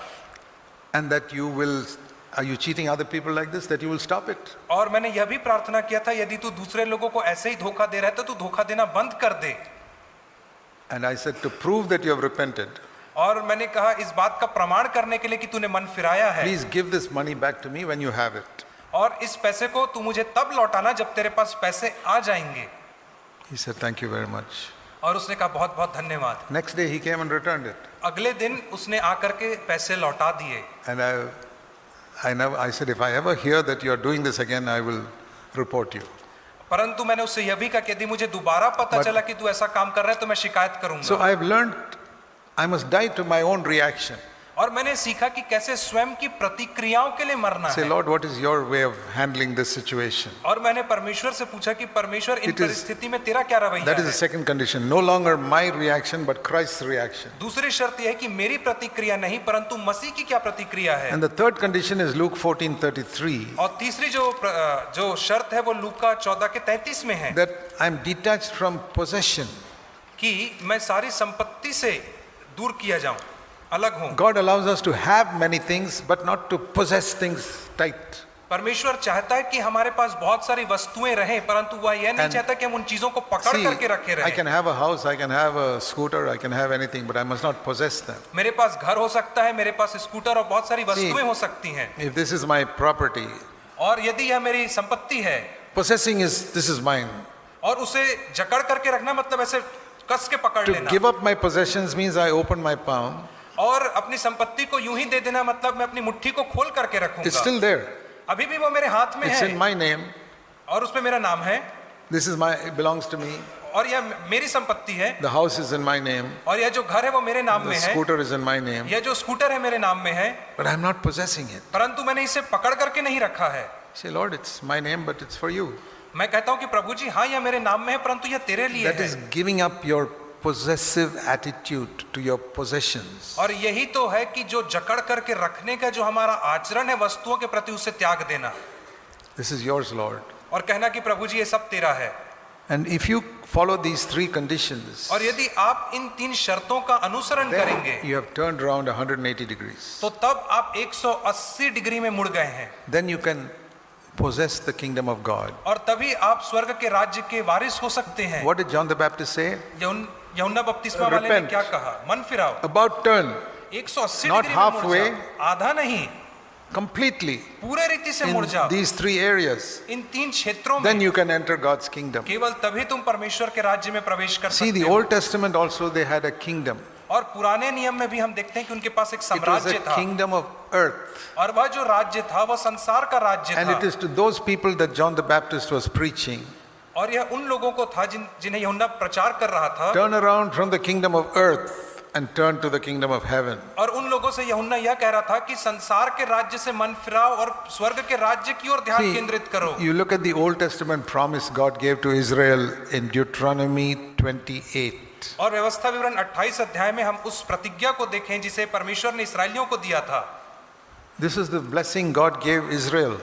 A: and that you will, are you cheating other people like this, that you will stop it.
B: और मैंने यह भी प्रार्थना किया था यदि तू दूसरे लोगों को ऐसे ही धोखा दे रहा है तो तू धोखा देना बंद कर दे।
A: And I said, to prove that you have repented,
B: और मैंने कहा इस बात का प्रमाण करने के लिए कि तूने मन फिराया है
A: please give this money back to me when you have it.
B: और इस पैसे को तू मुझे तब लौटाना जब तेरे पास पैसे आ जाएंगे।
A: He said, thank you very much.
B: और उसने कहा बहुत बहुत धन्यवाद।
A: Next day he came and returned it.
B: अगले दिन उसने आकर के पैसे लौटा दिए।
A: And I said, if I ever hear that you are doing this again, I will report you.
B: परंतु मैंने उससे यह भी कहा कि यदि मुझे दोबारा पता चला कि तू ऐसा काम कर रहा है तो मैं शिकायत करूंगा।
A: So I have learned I must die to my own reaction.
B: और मैंने सीखा कि कैसे स्वयं की प्रतिक्रियाओं के लिए मरना
A: Say,
B: है।
A: Lord, what is your way of handling this situation?
B: और मैंने परमेश्वर से पूछा कि परमेश्वर इन
A: It is-
B: परिस्थिति में तेरा क्या रवैया
A: That is the
B: है।
A: second condition. No longer my reaction, but Christ's reaction.
B: दूसरी शर्त यह है कि मेरी प्रतिक्रिया नहीं परंतु मसीह की क्या प्रतिक्रिया है।
A: And the third condition is Luke 14:33,
B: और तीसरी जो शर्त है वो लूका 14:33 में है
A: that I am detached from possession.
B: कि मैं सारी संपत्ति से दूर किया जाऊं, अलग हूं।
A: God allows us to have many things, but not to possess things tight.
B: परमेश्वर चाहता है कि हमारे पास बहुत सारी वस्तुएं रहें परंतु वह यह नहीं
A: And-
B: चाहता कि हम उन चीजों को पकड़
A: See,
B: करके रखे
A: I
B: रहें।
A: can have a house, I can have a scooter, I can have anything, but I must not possess them.
B: मेरे पास घर हो सकता है, मेरे पास स्कूटर और बहुत सारी वस्तुएं हो सकती हैं,
A: If this is my property,
B: और यदि यह मेरी संपत्ति है
A: possessing is, this is mine.
B: और उसे जकड़ करके रखना मतलब ऐसे कस के पकड़
A: To
B: लेना,
A: give up my possessions means I open my palm.
B: और अपनी संपत्ति को यूं ही दे देना मतलब मैं अपनी मुट्ठी को खोल करके
A: It's
B: रखूंगा।
A: still there.
B: अभी भी वो मेरे हाथ में
A: It's in
B: है
A: my name.
B: और उसमें मेरा नाम है
A: This is my, it belongs to me.
B: और यह मेरी संपत्ति है
A: The house is in my name.
B: और यह जो घर है वो मेरे नाम
A: The
B: में है,
A: scooter is in my name.
B: यह जो स्कूटर है मेरे नाम में है,
A: But I'm not possessing it.
B: परंतु मैंने इसे पकड़ करके नहीं रखा है।
A: Say, Lord, it's my name, but it's for you.
B: मैं कहता हूं कि प्रभु जी हाँ यह मेरे नाम में है परंतु यह तेरे लिए
A: That
B: है।
A: is giving up your possessive attitude to your possessions.
B: और यही तो है कि जो जकड़ करके रखने का जो हमारा आचरण है वस्तुओं के प्रति उसे त्याग देना
A: This is yours, Lord.
B: और कहना कि प्रभु जी ये सब तेरा है।
A: And if you follow these three conditions,
B: और यदि आप इन 3 शर्तों का अनुसरण करेंगे
A: you have turned around 180 degrees.
B: तो तब आप 180 डिग्री में मुड़ गए हैं
A: Then you can possess the kingdom of God.
B: और तभी आप स्वर्ग के राज्य के वारिस हो सकते हैं।
A: What did John the Baptist say?
B: यूहन्ना बपतिस्मा वाले ने
A: Repent.
B: क्या कहा? मन फिराओ।
A: About turn,
B: 180
A: Not
B: डिग्री में मुड़
A: halfway.
B: जाओ, आधा नहीं,
A: completely,
B: पूरे रीति से मुड़
A: in
B: जाओ।
A: these 3 areas.
B: इन 3 क्षेत्रों
A: Then
B: में
A: you can enter God's kingdom.
B: केवल तभी तुम परमेश्वर के राज्य में प्रवेश कर
A: See,
B: सकते
A: the
B: हो।
A: Old Testament also, they had a kingdom.
B: और पुराने नियम में भी हम देखते हैं कि उनके पास एक
A: It was
B: साम्राज्य
A: a
B: था
A: kingdom of earth.
B: और वह जो राज्य था वह संसार का राज्य
A: And
B: था।
A: it is to those people that John the Baptist was preaching.
B: और यह उन लोगों को था जिन्हें यूहन्ना प्रचार कर रहा था।
A: Turn around from the kingdom of earth and turn to the kingdom of heaven.
B: और उन लोगों से यूहन्ना यह कह रहा था कि संसार के राज्य से मन फिराओ और स्वर्ग के राज्य की ओर ध्यान
A: See,
B: केंद्रित करो।
A: you look at the Old Testament promise God gave to Israel in Deuteronomy 28.
B: और व्यवस्था विवरण 28 अध्याय में हम उस प्रतिज्ञा को देखें जिसे परमेश्वर ने इस्राएलियों को दिया था।
A: This is the blessing God gave Israel.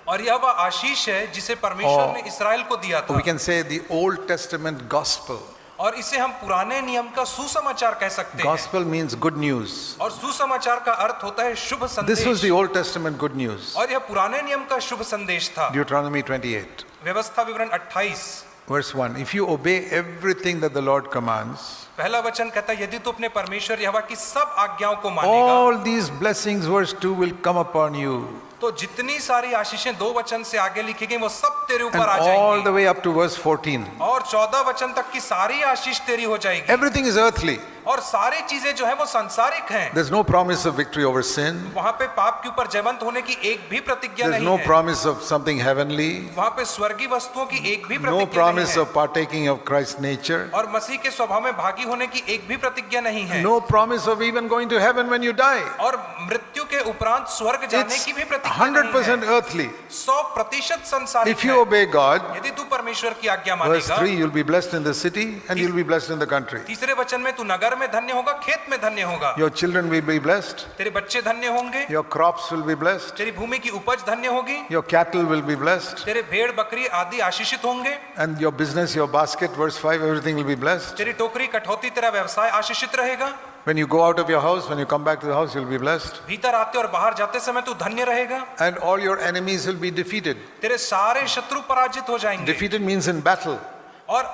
B: और यह वह आशीष है जिसे परमेश्वर ने इस्राएल को दिया था।
A: We can say the Old Testament gospel.
B: और इसे हम पुराने नियम का सुसमाचार कह सकते हैं।
A: Gospel means good news.
B: और सुसमाचार का अर्थ होता है शुभ
A: This was
B: संदेश।
A: the Old Testament good news.
B: और यह पुराने नियम का शुभ संदेश था।
A: Deuteronomy 28,
B: व्यवस्था विवरण 28
A: verse 1. If you obey everything that the Lord commands,
B: पहला वचन कहता है यदि तू अपने परमेश्वर यहोवा की सब आज्ञाओं को मानेगा
A: all these blessings, verse 2, will come upon you.
B: तो जितनी सारी आशीषें 2 वचन से आगे लिखी गई वो सब तेरे
A: And
B: ऊपर आ
A: all the
B: जाएंगी
A: way up to verse 14.
B: और 14 वचन तक की सारी आशीष तेरी हो जाएगी
A: Everything is earthly.
B: और सारी चीजें जो है वो सांसारिक हैं।
A: There's no promise of victory over sin.
B: वहां पे पाप के ऊपर जयवंत होने की एक भी प्रतिज्ञा
A: There's
B: नहीं
A: no
B: है।
A: promise of something heavenly.
B: वहां पे स्वर्गीय वस्तुओं की एक भी
A: No
B: प्रतिज्ञा नहीं
A: promise
B: है
A: of partaking of Christ's nature.
B: और मसीह के स्वभाव में भागी होने की एक भी प्रतिज्ञा नहीं है
A: No promise of even going to heaven when you die.
B: और मृत्यु के उपरांत स्वर्ग जाने
A: It's
B: की भी प्रतिज्ञा नहीं
A: 100%
B: है।
A: earthly.
B: 100% संसारिक
A: If you
B: है।
A: obey God,
B: यदि तू परमेश्वर की आज्ञा
A: verse
B: मानेगा
A: 3, you'll be blessed in the city and you'll be blessed in the country.
B: तीसरे वचन में तू नगर में धन्य होगा खेत में धन्य होगा
A: Your children will be blessed.
B: तेरे बच्चे धन्य होंगे
A: Your crops will be blessed.
B: तेरी भूमि की उपज धन्य होगी
A: Your cattle will be blessed.
B: तेरे भेड़ बकरी आदि आशीषित होंगे
A: And your business, your basket, verse 5, everything will be blessed.
B: तेरी टोकरी कठौती तेरा व्यवसाय आशीषित रहेगा
A: When you go out of your house, when you come back to the house, you'll be blessed.
B: भीतर आते और बाहर जाते समय तू धन्य रहेगा
A: And all your enemies will be defeated.
B: तेरे सारे शत्रु पराजित हो जाएंगे
A: Defeated means in battle.
B: और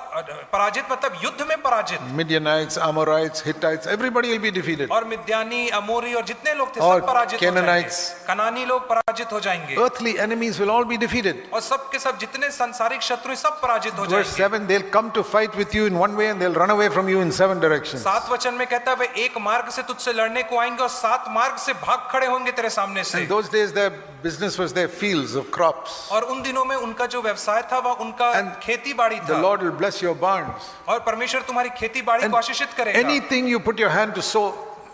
B: पराजित मतलब युद्ध में पराजित
A: Midianites, Amorites, Hittites, everybody will be defeated.
B: और मिद्यानी अमोरी और जितने लोग थे
A: और
B: सब पराजित हो
A: Canaanites.
B: जाएंगे कनानी लोग पराजित हो जाएंगे
A: Earthly enemies will all be defeated.
B: और सब के सब जितने संसारिक शत्रु सब पराजित हो
A: Verse
B: जाएंगे
A: 7, they'll come to fight with you in one way and they'll run away from you in 7 directions.
B: 7 वचन में कहता है वे एक मार्ग से तुझसे लड़ने को आएंगे और 7 मार्ग से भाग खड़े होंगे तेरे सामने से
A: In those days, their business was their fields of crops.
B: और उन दिनों में उनका जो व्यवसाय था वह उनका
A: And
B: खेती बाड़ी
A: The
B: था
A: Lord will bless your barns.
B: और परमेश्वर तुम्हारी खेती बाड़ी
A: And
B: को आशीषित करेगा
A: anything you put your hand to sow,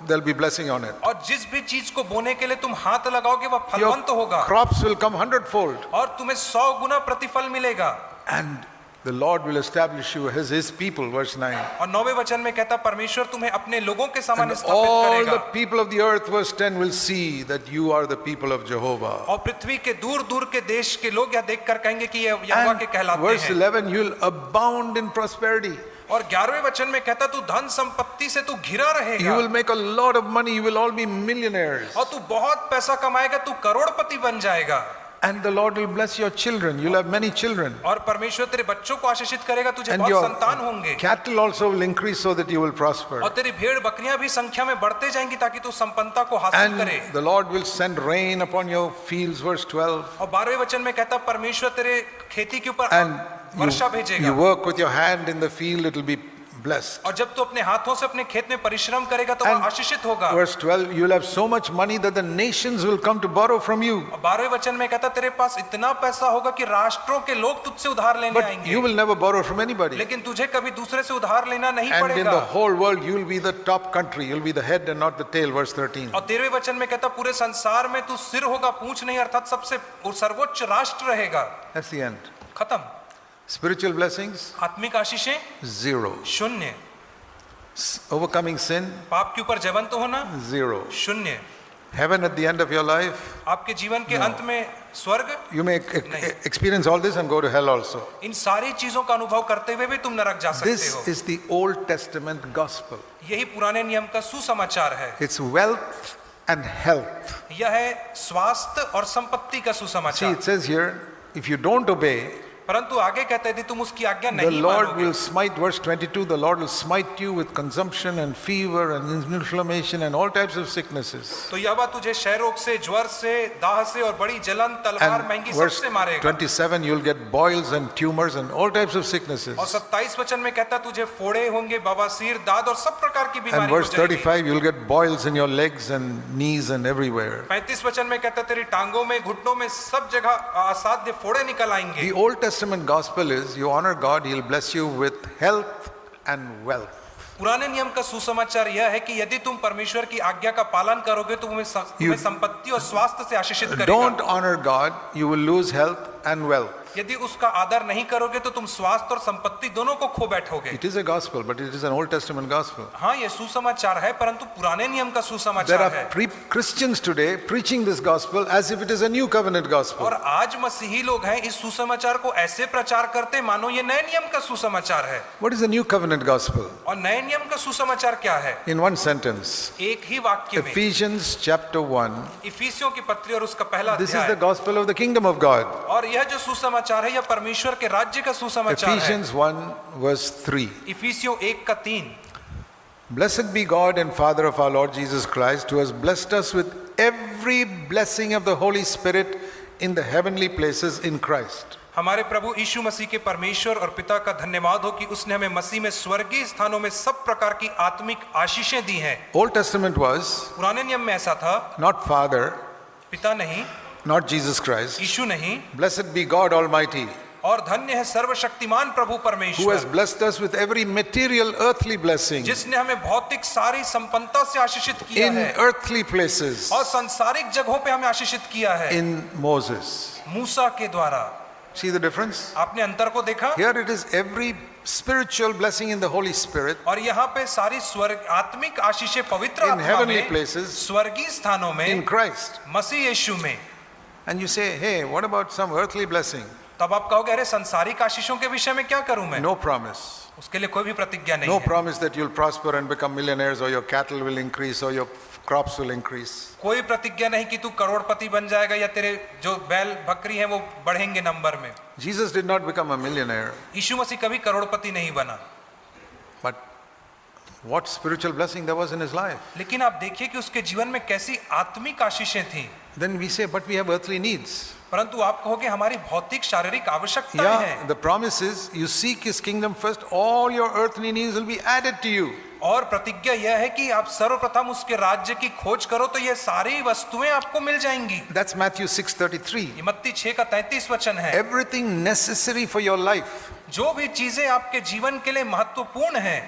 A: there'll be blessing on it.
B: और जिस भी चीज को बोने के लिए तुम हाथ लगाओगे वह
A: Your
B: फलवंत होगा
A: crops will come 100-fold.
B: और तुम्हें 100 गुना प्रतिफल मिलेगा
A: And the Lord will establish you as His people, verse 9.
B: और 9वें वचन में कहता परमेश्वर तुम्हें अपने लोगों के समान
A: And
B: स्थापित
A: all
B: करेगा
A: the people of the earth, verse 10, will see that you are the people of Jehovah.
B: और पृथ्वी के दूर दूर के देश के लोग यह देखकर कहेंगे कि ये यहोवा के
A: And
B: कहलाते
A: verse
B: हैं
A: 11, you'll abound in prosperity.
B: और 11वें वचन में कहता तू धन संपत्ति से तू घिरा
A: You
B: रहेगा
A: will make a lot of money. You will all be millionaires.
B: और तू बहुत पैसा कमाएगा तू करोड़पति बन जाएगा
A: And the Lord will bless your children. You'll have many children.
B: और परमेश्वर तेरे बच्चों को आशीषित करेगा तुझे
A: And
B: बहुत
A: your
B: संतान होंगे
A: cattle also will increase so that you will prosper.
B: और तेरी भेड़ बकरियां भी संख्या में बढ़ते जाएंगी ताकि तू संपन्नता को हासिल करे
A: And the Lord will send rain upon your fields, verse 12.
B: और 12वें वचन में कहता परमेश्वर तेरे खेती के ऊपर
A: And
B: वर्षा
A: you
B: भेजेगा
A: work with your hand in the field, it will be blessed.
B: और जब तू अपने हाथों से अपने खेत में परिश्रम करेगा तो वह
A: And
B: आशीषित होगा
A: Verse 12, you'll have so much money that the nations will come to borrow from you.
B: और 12वें वचन में कहता तेरे पास इतना पैसा होगा कि राष्ट्रों के लोग तुझसे उधार लेने
A: But
B: आएंगे
A: you will never borrow from anybody.
B: लेकिन तुझे कभी दूसरे से उधार लेना नहीं
A: And in
B: पड़ेगा
A: the whole world, you'll be the top country. You'll be the head and not the tail, verse 13.
B: और 13वें वचन में कहता पूरे संसार में तू सिर होगा पूंछ नहीं अर्थात सबसे सर्वोच्च राष्ट्र रहेगा
A: That's the end.
B: खत्म
A: Spiritual blessings,
B: आत्मिक आशीषें
A: 0.
B: शून्य
A: overcoming sin,
B: पाप के ऊपर जयवंत होना
A: 0.
B: शून्य,
A: Heaven at the end of your life,
B: आपके जीवन के अंत में स्वर्ग,
A: you may experience all this and go to hell also.
B: इन सारी चीजों का अनुभव करते हुए भी तुम नरक जा सकते
A: This
B: हो।
A: is the Old Testament gospel.
B: यही पुराने नियम का सुसमाचार है।
A: It's wealth and health.
B: यह है स्वास्थ्य और संपत्ति का
A: See,
B: सुसमाचार।
A: it says here, if you don't obey,
B: परंतु आगे कहते हैं तुम उसकी आज्ञा
A: the
B: नहीं
A: Lord
B: मानोगे,
A: will smite, verse 22, the Lord will smite you with consumption and fever and inflammation and all types of sicknesses.
B: तो यहोवा तुझे क्षय रोग से, ज्वर से, दाह से और बड़ी जलन, तलवार,
A: And
B: महंगी
A: verse
B: सबसे मारेगा।
A: 27, you'll get boils and tumors and all types of sicknesses.
B: और 27 वचन में कहता तुझे फोड़े होंगे, बवासीर, दाद और सब प्रकार की
A: And
B: बीमारी हो
A: verse
B: जाएगी।
A: 35, you'll get boils in your legs and knees and everywhere.
B: 35 वचन में कहता तेरी टांगों में, घुटनों में सब जगह असाध्य फोड़े निकल आएंगे।
A: The Old Testament gospel is you honor God, He'll bless you with health and wealth.
B: पुराने नियम का सुसमाचार यह है कि यदि तुम परमेश्वर की आज्ञा का पालन करोगे तो तुम्हें संपत्ति और स्वास्थ्य से आशीषित करेगा।
A: Don't honor God, you will lose health and wealth.
B: यदि उसका आदर नहीं करोगे तो तुम स्वास्थ्य और संपत्ति दोनों को खो बैठोगे।
A: It is a gospel, but it is an Old Testament gospel.
B: हाँ, ये सुसमाचार है, परंतु पुराने नियम का
A: There
B: सुसमाचार
A: are
B: है।
A: Christians today preaching this gospel as if it is a new covenant gospel.
B: और आज मसीही लोग हैं इस सुसमाचार को ऐसे प्रचार करते मानो ये नए नियम का सुसमाचार है।
A: What is the new covenant gospel?
B: और नए नियम का सुसमाचार क्या है?
A: In one sentence,
B: एक ही वाक्य में,
A: Ephesians chapter 1,
B: इफिसियों की पत्री और उसका पहला
A: this is the
B: अध्याय।
A: gospel of the kingdom of God.
B: और यह जो सुसमाचार है यह परमेश्वर के राज्य का सुसमाचार है।
A: Ephesians 1 verse 3.
B: इफिसियों 1:3।
A: Blessed be God and Father of our Lord Jesus Christ, who has blessed us with every blessing of the Holy Spirit in the heavenly places in Christ.
B: हमारे प्रभु यीशु मसीह के परमेश्वर और पिता का धन्यवाद हो कि उसने हमें मसीह में स्वर्गीय स्थानों में सब प्रकार की आत्मिक आशीषें दी हैं।
A: Old Testament was
B: पुराने नियम में ऐसा था,
A: not Father,
B: पिता नहीं,
A: not Jesus Christ.
B: यीशु नहीं,
A: Blessed be God Almighty,
B: और धन्य है सर्वशक्तिमान प्रभु
A: who has
B: परमेश्वर,
A: blessed us with every material earthly blessing
B: जिसने हमें भौतिक सारी संपन्नता से आशीषित किया
A: in
B: है
A: earthly places
B: और संसारिक जगहों पे हमें आशीषित किया है
A: in Moses.
B: मूसा के द्वारा।
A: See the difference?
B: आपने अंतर को देखा?
A: Here it is every spiritual blessing in the Holy Spirit
B: और यहाँ पे सारी स्वर्ग आत्मिक आशीषें पवित्र
A: in
B: आत्मा
A: heavenly
B: में,
A: places
B: स्वर्गीय स्थानों
A: in
B: में,
A: Christ.
B: मसीह यीशु में।
A: And you say, hey, what about some earthly blessing?
B: तब आप कहोगे अरे संसारिक आशीषों के विषय में क्या करूं मैं?
A: No promise.
B: उसके लिए कोई भी प्रतिज्ञा नहीं
A: No
B: है।
A: promise that you'll prosper and become millionaires or your cattle will increase or your crops will increase.
B: कोई प्रतिज्ञा नहीं कि तू करोड़पति बन जाएगा या तेरे जो बैल बकरी हैं वो बढ़ेंगे नंबर में।
A: Jesus did not become a millionaire,
B: यीशु मसीह कभी करोड़पति नहीं बना,
A: but what spiritual blessing there was in his life.
B: लेकिन आप देखिए कि उसके जीवन में कैसी आत्मिक आशीषें थी।
A: Then we say, but we have earthly needs.
B: परंतु आप कहोगे हमारी भौतिक शारीरिक आवश्यकताएं
A: Yeah,
B: हैं।
A: the promise is you seek his kingdom first, all your earthly needs will be added to you.
B: और प्रतिज्ञा यह है कि आप सर्वप्रथम उसके राज्य की खोज करो तो ये सारी वस्तुएं आपको मिल जाएंगी।
A: That's Matthew 6:33.
B: ये मत्ती 6:33 वचन है।
A: Everything necessary for your life.
B: जो भी चीजें आपके जीवन के लिए महत्वपूर्ण हैं,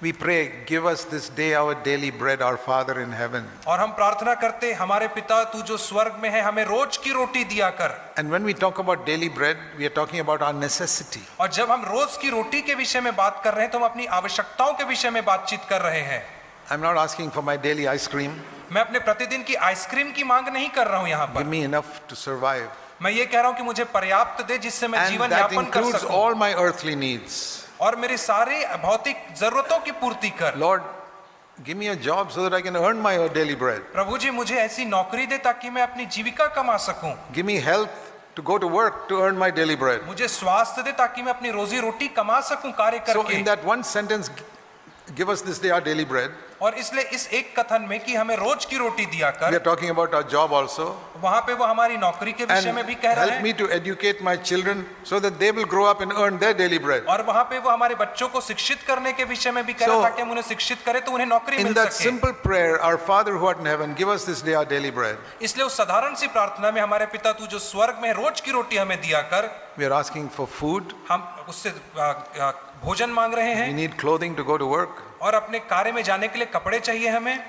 A: We pray, give us this day our daily bread, our Father in heaven.
B: और हम प्रार्थना करते हमारे पिता तू जो स्वर्ग में है हमें रोज की रोटी दिया कर।
A: And when we talk about daily bread, we are talking about our necessity.
B: और जब हम रोज की रोटी के विषय में बात कर रहे हैं तो हम अपनी आवश्यकताओं के विषय में बातचीत कर रहे हैं।
A: I'm not asking for my daily ice cream.
B: मैं अपने प्रतिदिन की आइसक्रीम की मांग नहीं कर रहा हूं यहाँ
A: Give
B: पर।
A: me enough to survive.
B: मैं ये कह रहा हूं कि मुझे पर्याप्त दे जिससे मैं
A: And
B: जीवन
A: that
B: यापन कर
A: includes
B: सकूं
A: all my earthly needs.
B: और मेरी सारी भौतिक जरूरतों की पूर्ति कर।
A: Lord, give me a job so that I can earn my daily bread.
B: प्रभु जी मुझे ऐसी नौकरी दे ताकि मैं अपनी जीविका कमा सकूं।
A: Give me health to go to work to earn my daily bread.
B: मुझे स्वास्थ्य दे ताकि मैं अपनी रोजी रोटी कमा सकूं कार्य
A: So
B: करके।
A: in that one sentence, give us this day our daily bread.
B: और इसलिए इस एक कथन में कि हमें रोज की रोटी दिया
A: We
B: कर,
A: are talking about our job also.
B: वहां पे वो हमारी नौकरी के विषय
A: And
B: में भी कह रहा
A: help
B: है।
A: me to educate my children so that they will grow up and earn their daily bread.
B: और वहां पे वो हमारे बच्चों को शिक्षित करने के विषय में भी कह रहा
A: So,
B: है ताकि हम उन्हें शिक्षित करें तो उन्हें नौकरी
A: In
B: मिल
A: that
B: सके।
A: simple prayer, our Father who art in heaven, give us this day our daily bread.
B: इसलिए उस साधारण सी प्रार्थना में हमारे पिता तू जो स्वर्ग में है, रोज की रोटी हमें दिया कर।
A: We are asking for food.
B: हम उससे भोजन मांग रहे
A: We
B: हैं
A: need clothing to go to work.
B: और अपने कार्य में जाने के लिए कपड़े चाहिए हमें,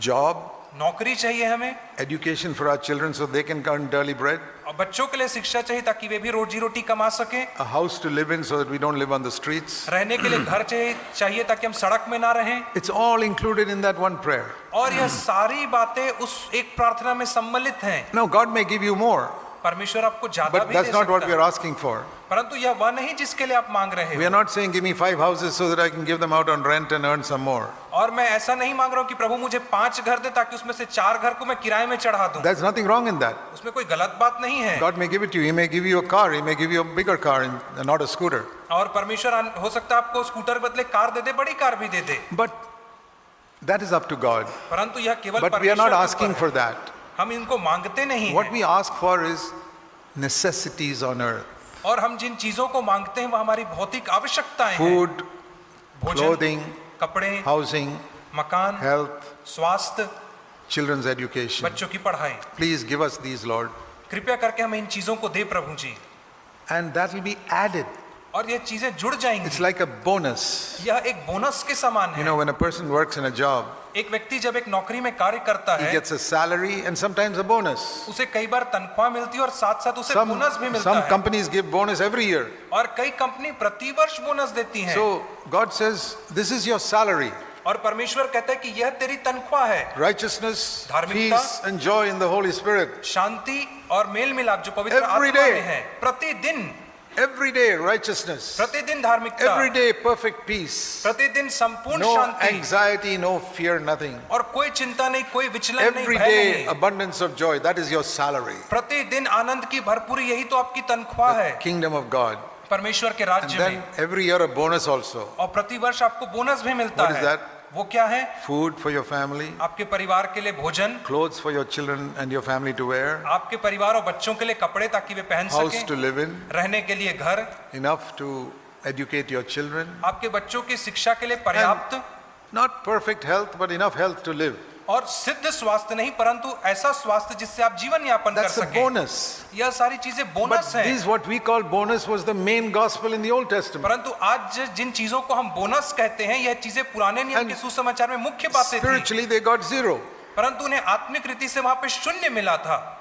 A: Job.
B: नौकरी चाहिए हमें,
A: education for our children so they can earn daily bread,
B: और बच्चों के लिए शिक्षा चाहिए ताकि वे भी रोजी रोटी कमा सके,
A: a house to live in so that we don't live on the streets.
B: रहने के लिए घर चाहिए ताकि हम सड़क में ना रहें।
A: It's all included in that one prayer.
B: और यह सारी बातें उस एक प्रार्थना में सम्मिलित हैं।
A: Now God may give you more,
B: परमेश्वर आपको ज्यादा
A: but
B: भी दे
A: that's not what
B: सकता
A: we
B: है,
A: are asking for.
B: परंतु यह वह नहीं जिसके लिए आप मांग रहे
A: We
B: हो।
A: are not saying give me 5 houses so that I can give them out on rent and earn some more.
B: और मैं ऐसा नहीं मांग रहा हूँ कि प्रभु मुझे 5 घर दे ताकि उसमें से 4 घर को मैं किराए में चढ़ा दूं।
A: There's nothing wrong in that.
B: उसमें कोई गलत बात नहीं है।
A: God may give it to you. He may give you a car. He may give you a bigger car and not a scooter.
B: और परमेश्वर हो सकता है आपको स्कूटर के बदले कार दे दे, बड़ी कार भी दे दे,
A: But that is up to God.
B: परंतु यह केवल
A: But we are not
B: परमेश्वर के
A: asking
B: ऊपर
A: for
B: है।
A: that.
B: हम इनको मांगते नहीं
A: What
B: हैं।
A: we ask for is necessities on earth.
B: और हम जिन चीजों को मांगते हैं वह हमारी भौतिक आवश्यकताएं हैं।
A: Food,
B: भोजन,
A: clothing,
B: कपड़े,
A: housing,
B: मकान,
A: health,
B: स्वास्थ्य,
A: children's education.
B: बच्चों की पढ़ाई।
A: Please give us these, Lord.
B: कृपया करके हमें इन चीजों को दे प्रभु जी,
A: And that will be added.
B: और ये चीजें जुड़ जाएंगी।
A: It's like a bonus.
B: यह एक बोनस के समान
A: You
B: है।
A: know, when a person works in a job,
B: एक व्यक्ति जब एक नौकरी में कार्य करता
A: he
B: है,
A: gets a salary and sometimes a bonus.
B: उसे कई बार तनख्वाह मिलती है और साथ साथ उसे बोनस भी मिलता
A: Some
B: है।
A: companies give bonus every year.
B: और कई कंपनी प्रति वर्ष बोनस देती हैं।
A: So God says, this is your salary.
B: और परमेश्वर कहता है कि यह तेरी तनख्वाह है।
A: Righteousness,
B: धार्मिकता,
A: peace and joy in the Holy Spirit.
B: शांति और मेल मिलाप जो पवित्र
A: Every
B: आत्मा
A: day.
B: में है, प्रतिदिन,
A: Every day righteousness.
B: प्रतिदिन धार्मिकता,
A: Every day perfect peace.
B: प्रतिदिन संपूर्ण
A: No
B: शांति,
A: anxiety, no fear, nothing.
B: और कोई चिंता नहीं, कोई विचलन नहीं,
A: Every
B: भय
A: day
B: नहीं।
A: abundance of joy. That is your salary.
B: प्रतिदिन आनंद की भरपूरी, यही तो आपकी तनख्वाह है
A: Kingdom of God.
B: परमेश्वर के
A: And
B: राज्य
A: then
B: में।
A: every year a bonus also.
B: और प्रति वर्ष आपको बोनस भी मिलता
A: What is
B: है।
A: that?
B: वो क्या है?
A: Food for your family.
B: आपके परिवार के लिए भोजन,
A: Clothes for your children and your family to wear.
B: आपके परिवार और बच्चों के लिए कपड़े ताकि वे पहन
A: House
B: सकें,
A: to live in.
B: रहने के लिए घर,
A: Enough to educate your children.
B: आपके बच्चों की शिक्षा के लिए पर्याप्त,
A: Not perfect health, but enough health to live.
B: और सिद्ध स्वास्थ्य नहीं परंतु ऐसा स्वास्थ्य जिससे आप जीवन यापन कर
A: That's a
B: सकें।
A: bonus.
B: यह सारी चीजें
A: But
B: बोनस हैं।
A: this what we call bonus was the main gospel in the Old Testament.
B: परंतु आज जिन चीजों को हम बोनस कहते हैं, यह चीजें पुराने नियम
A: And
B: के सुसमाचार में मुख्य बातें थी,
A: Spiritually they got 0.
B: परंतु उन्हें आत्मिक रीति से वहां पे शून्य मिला था।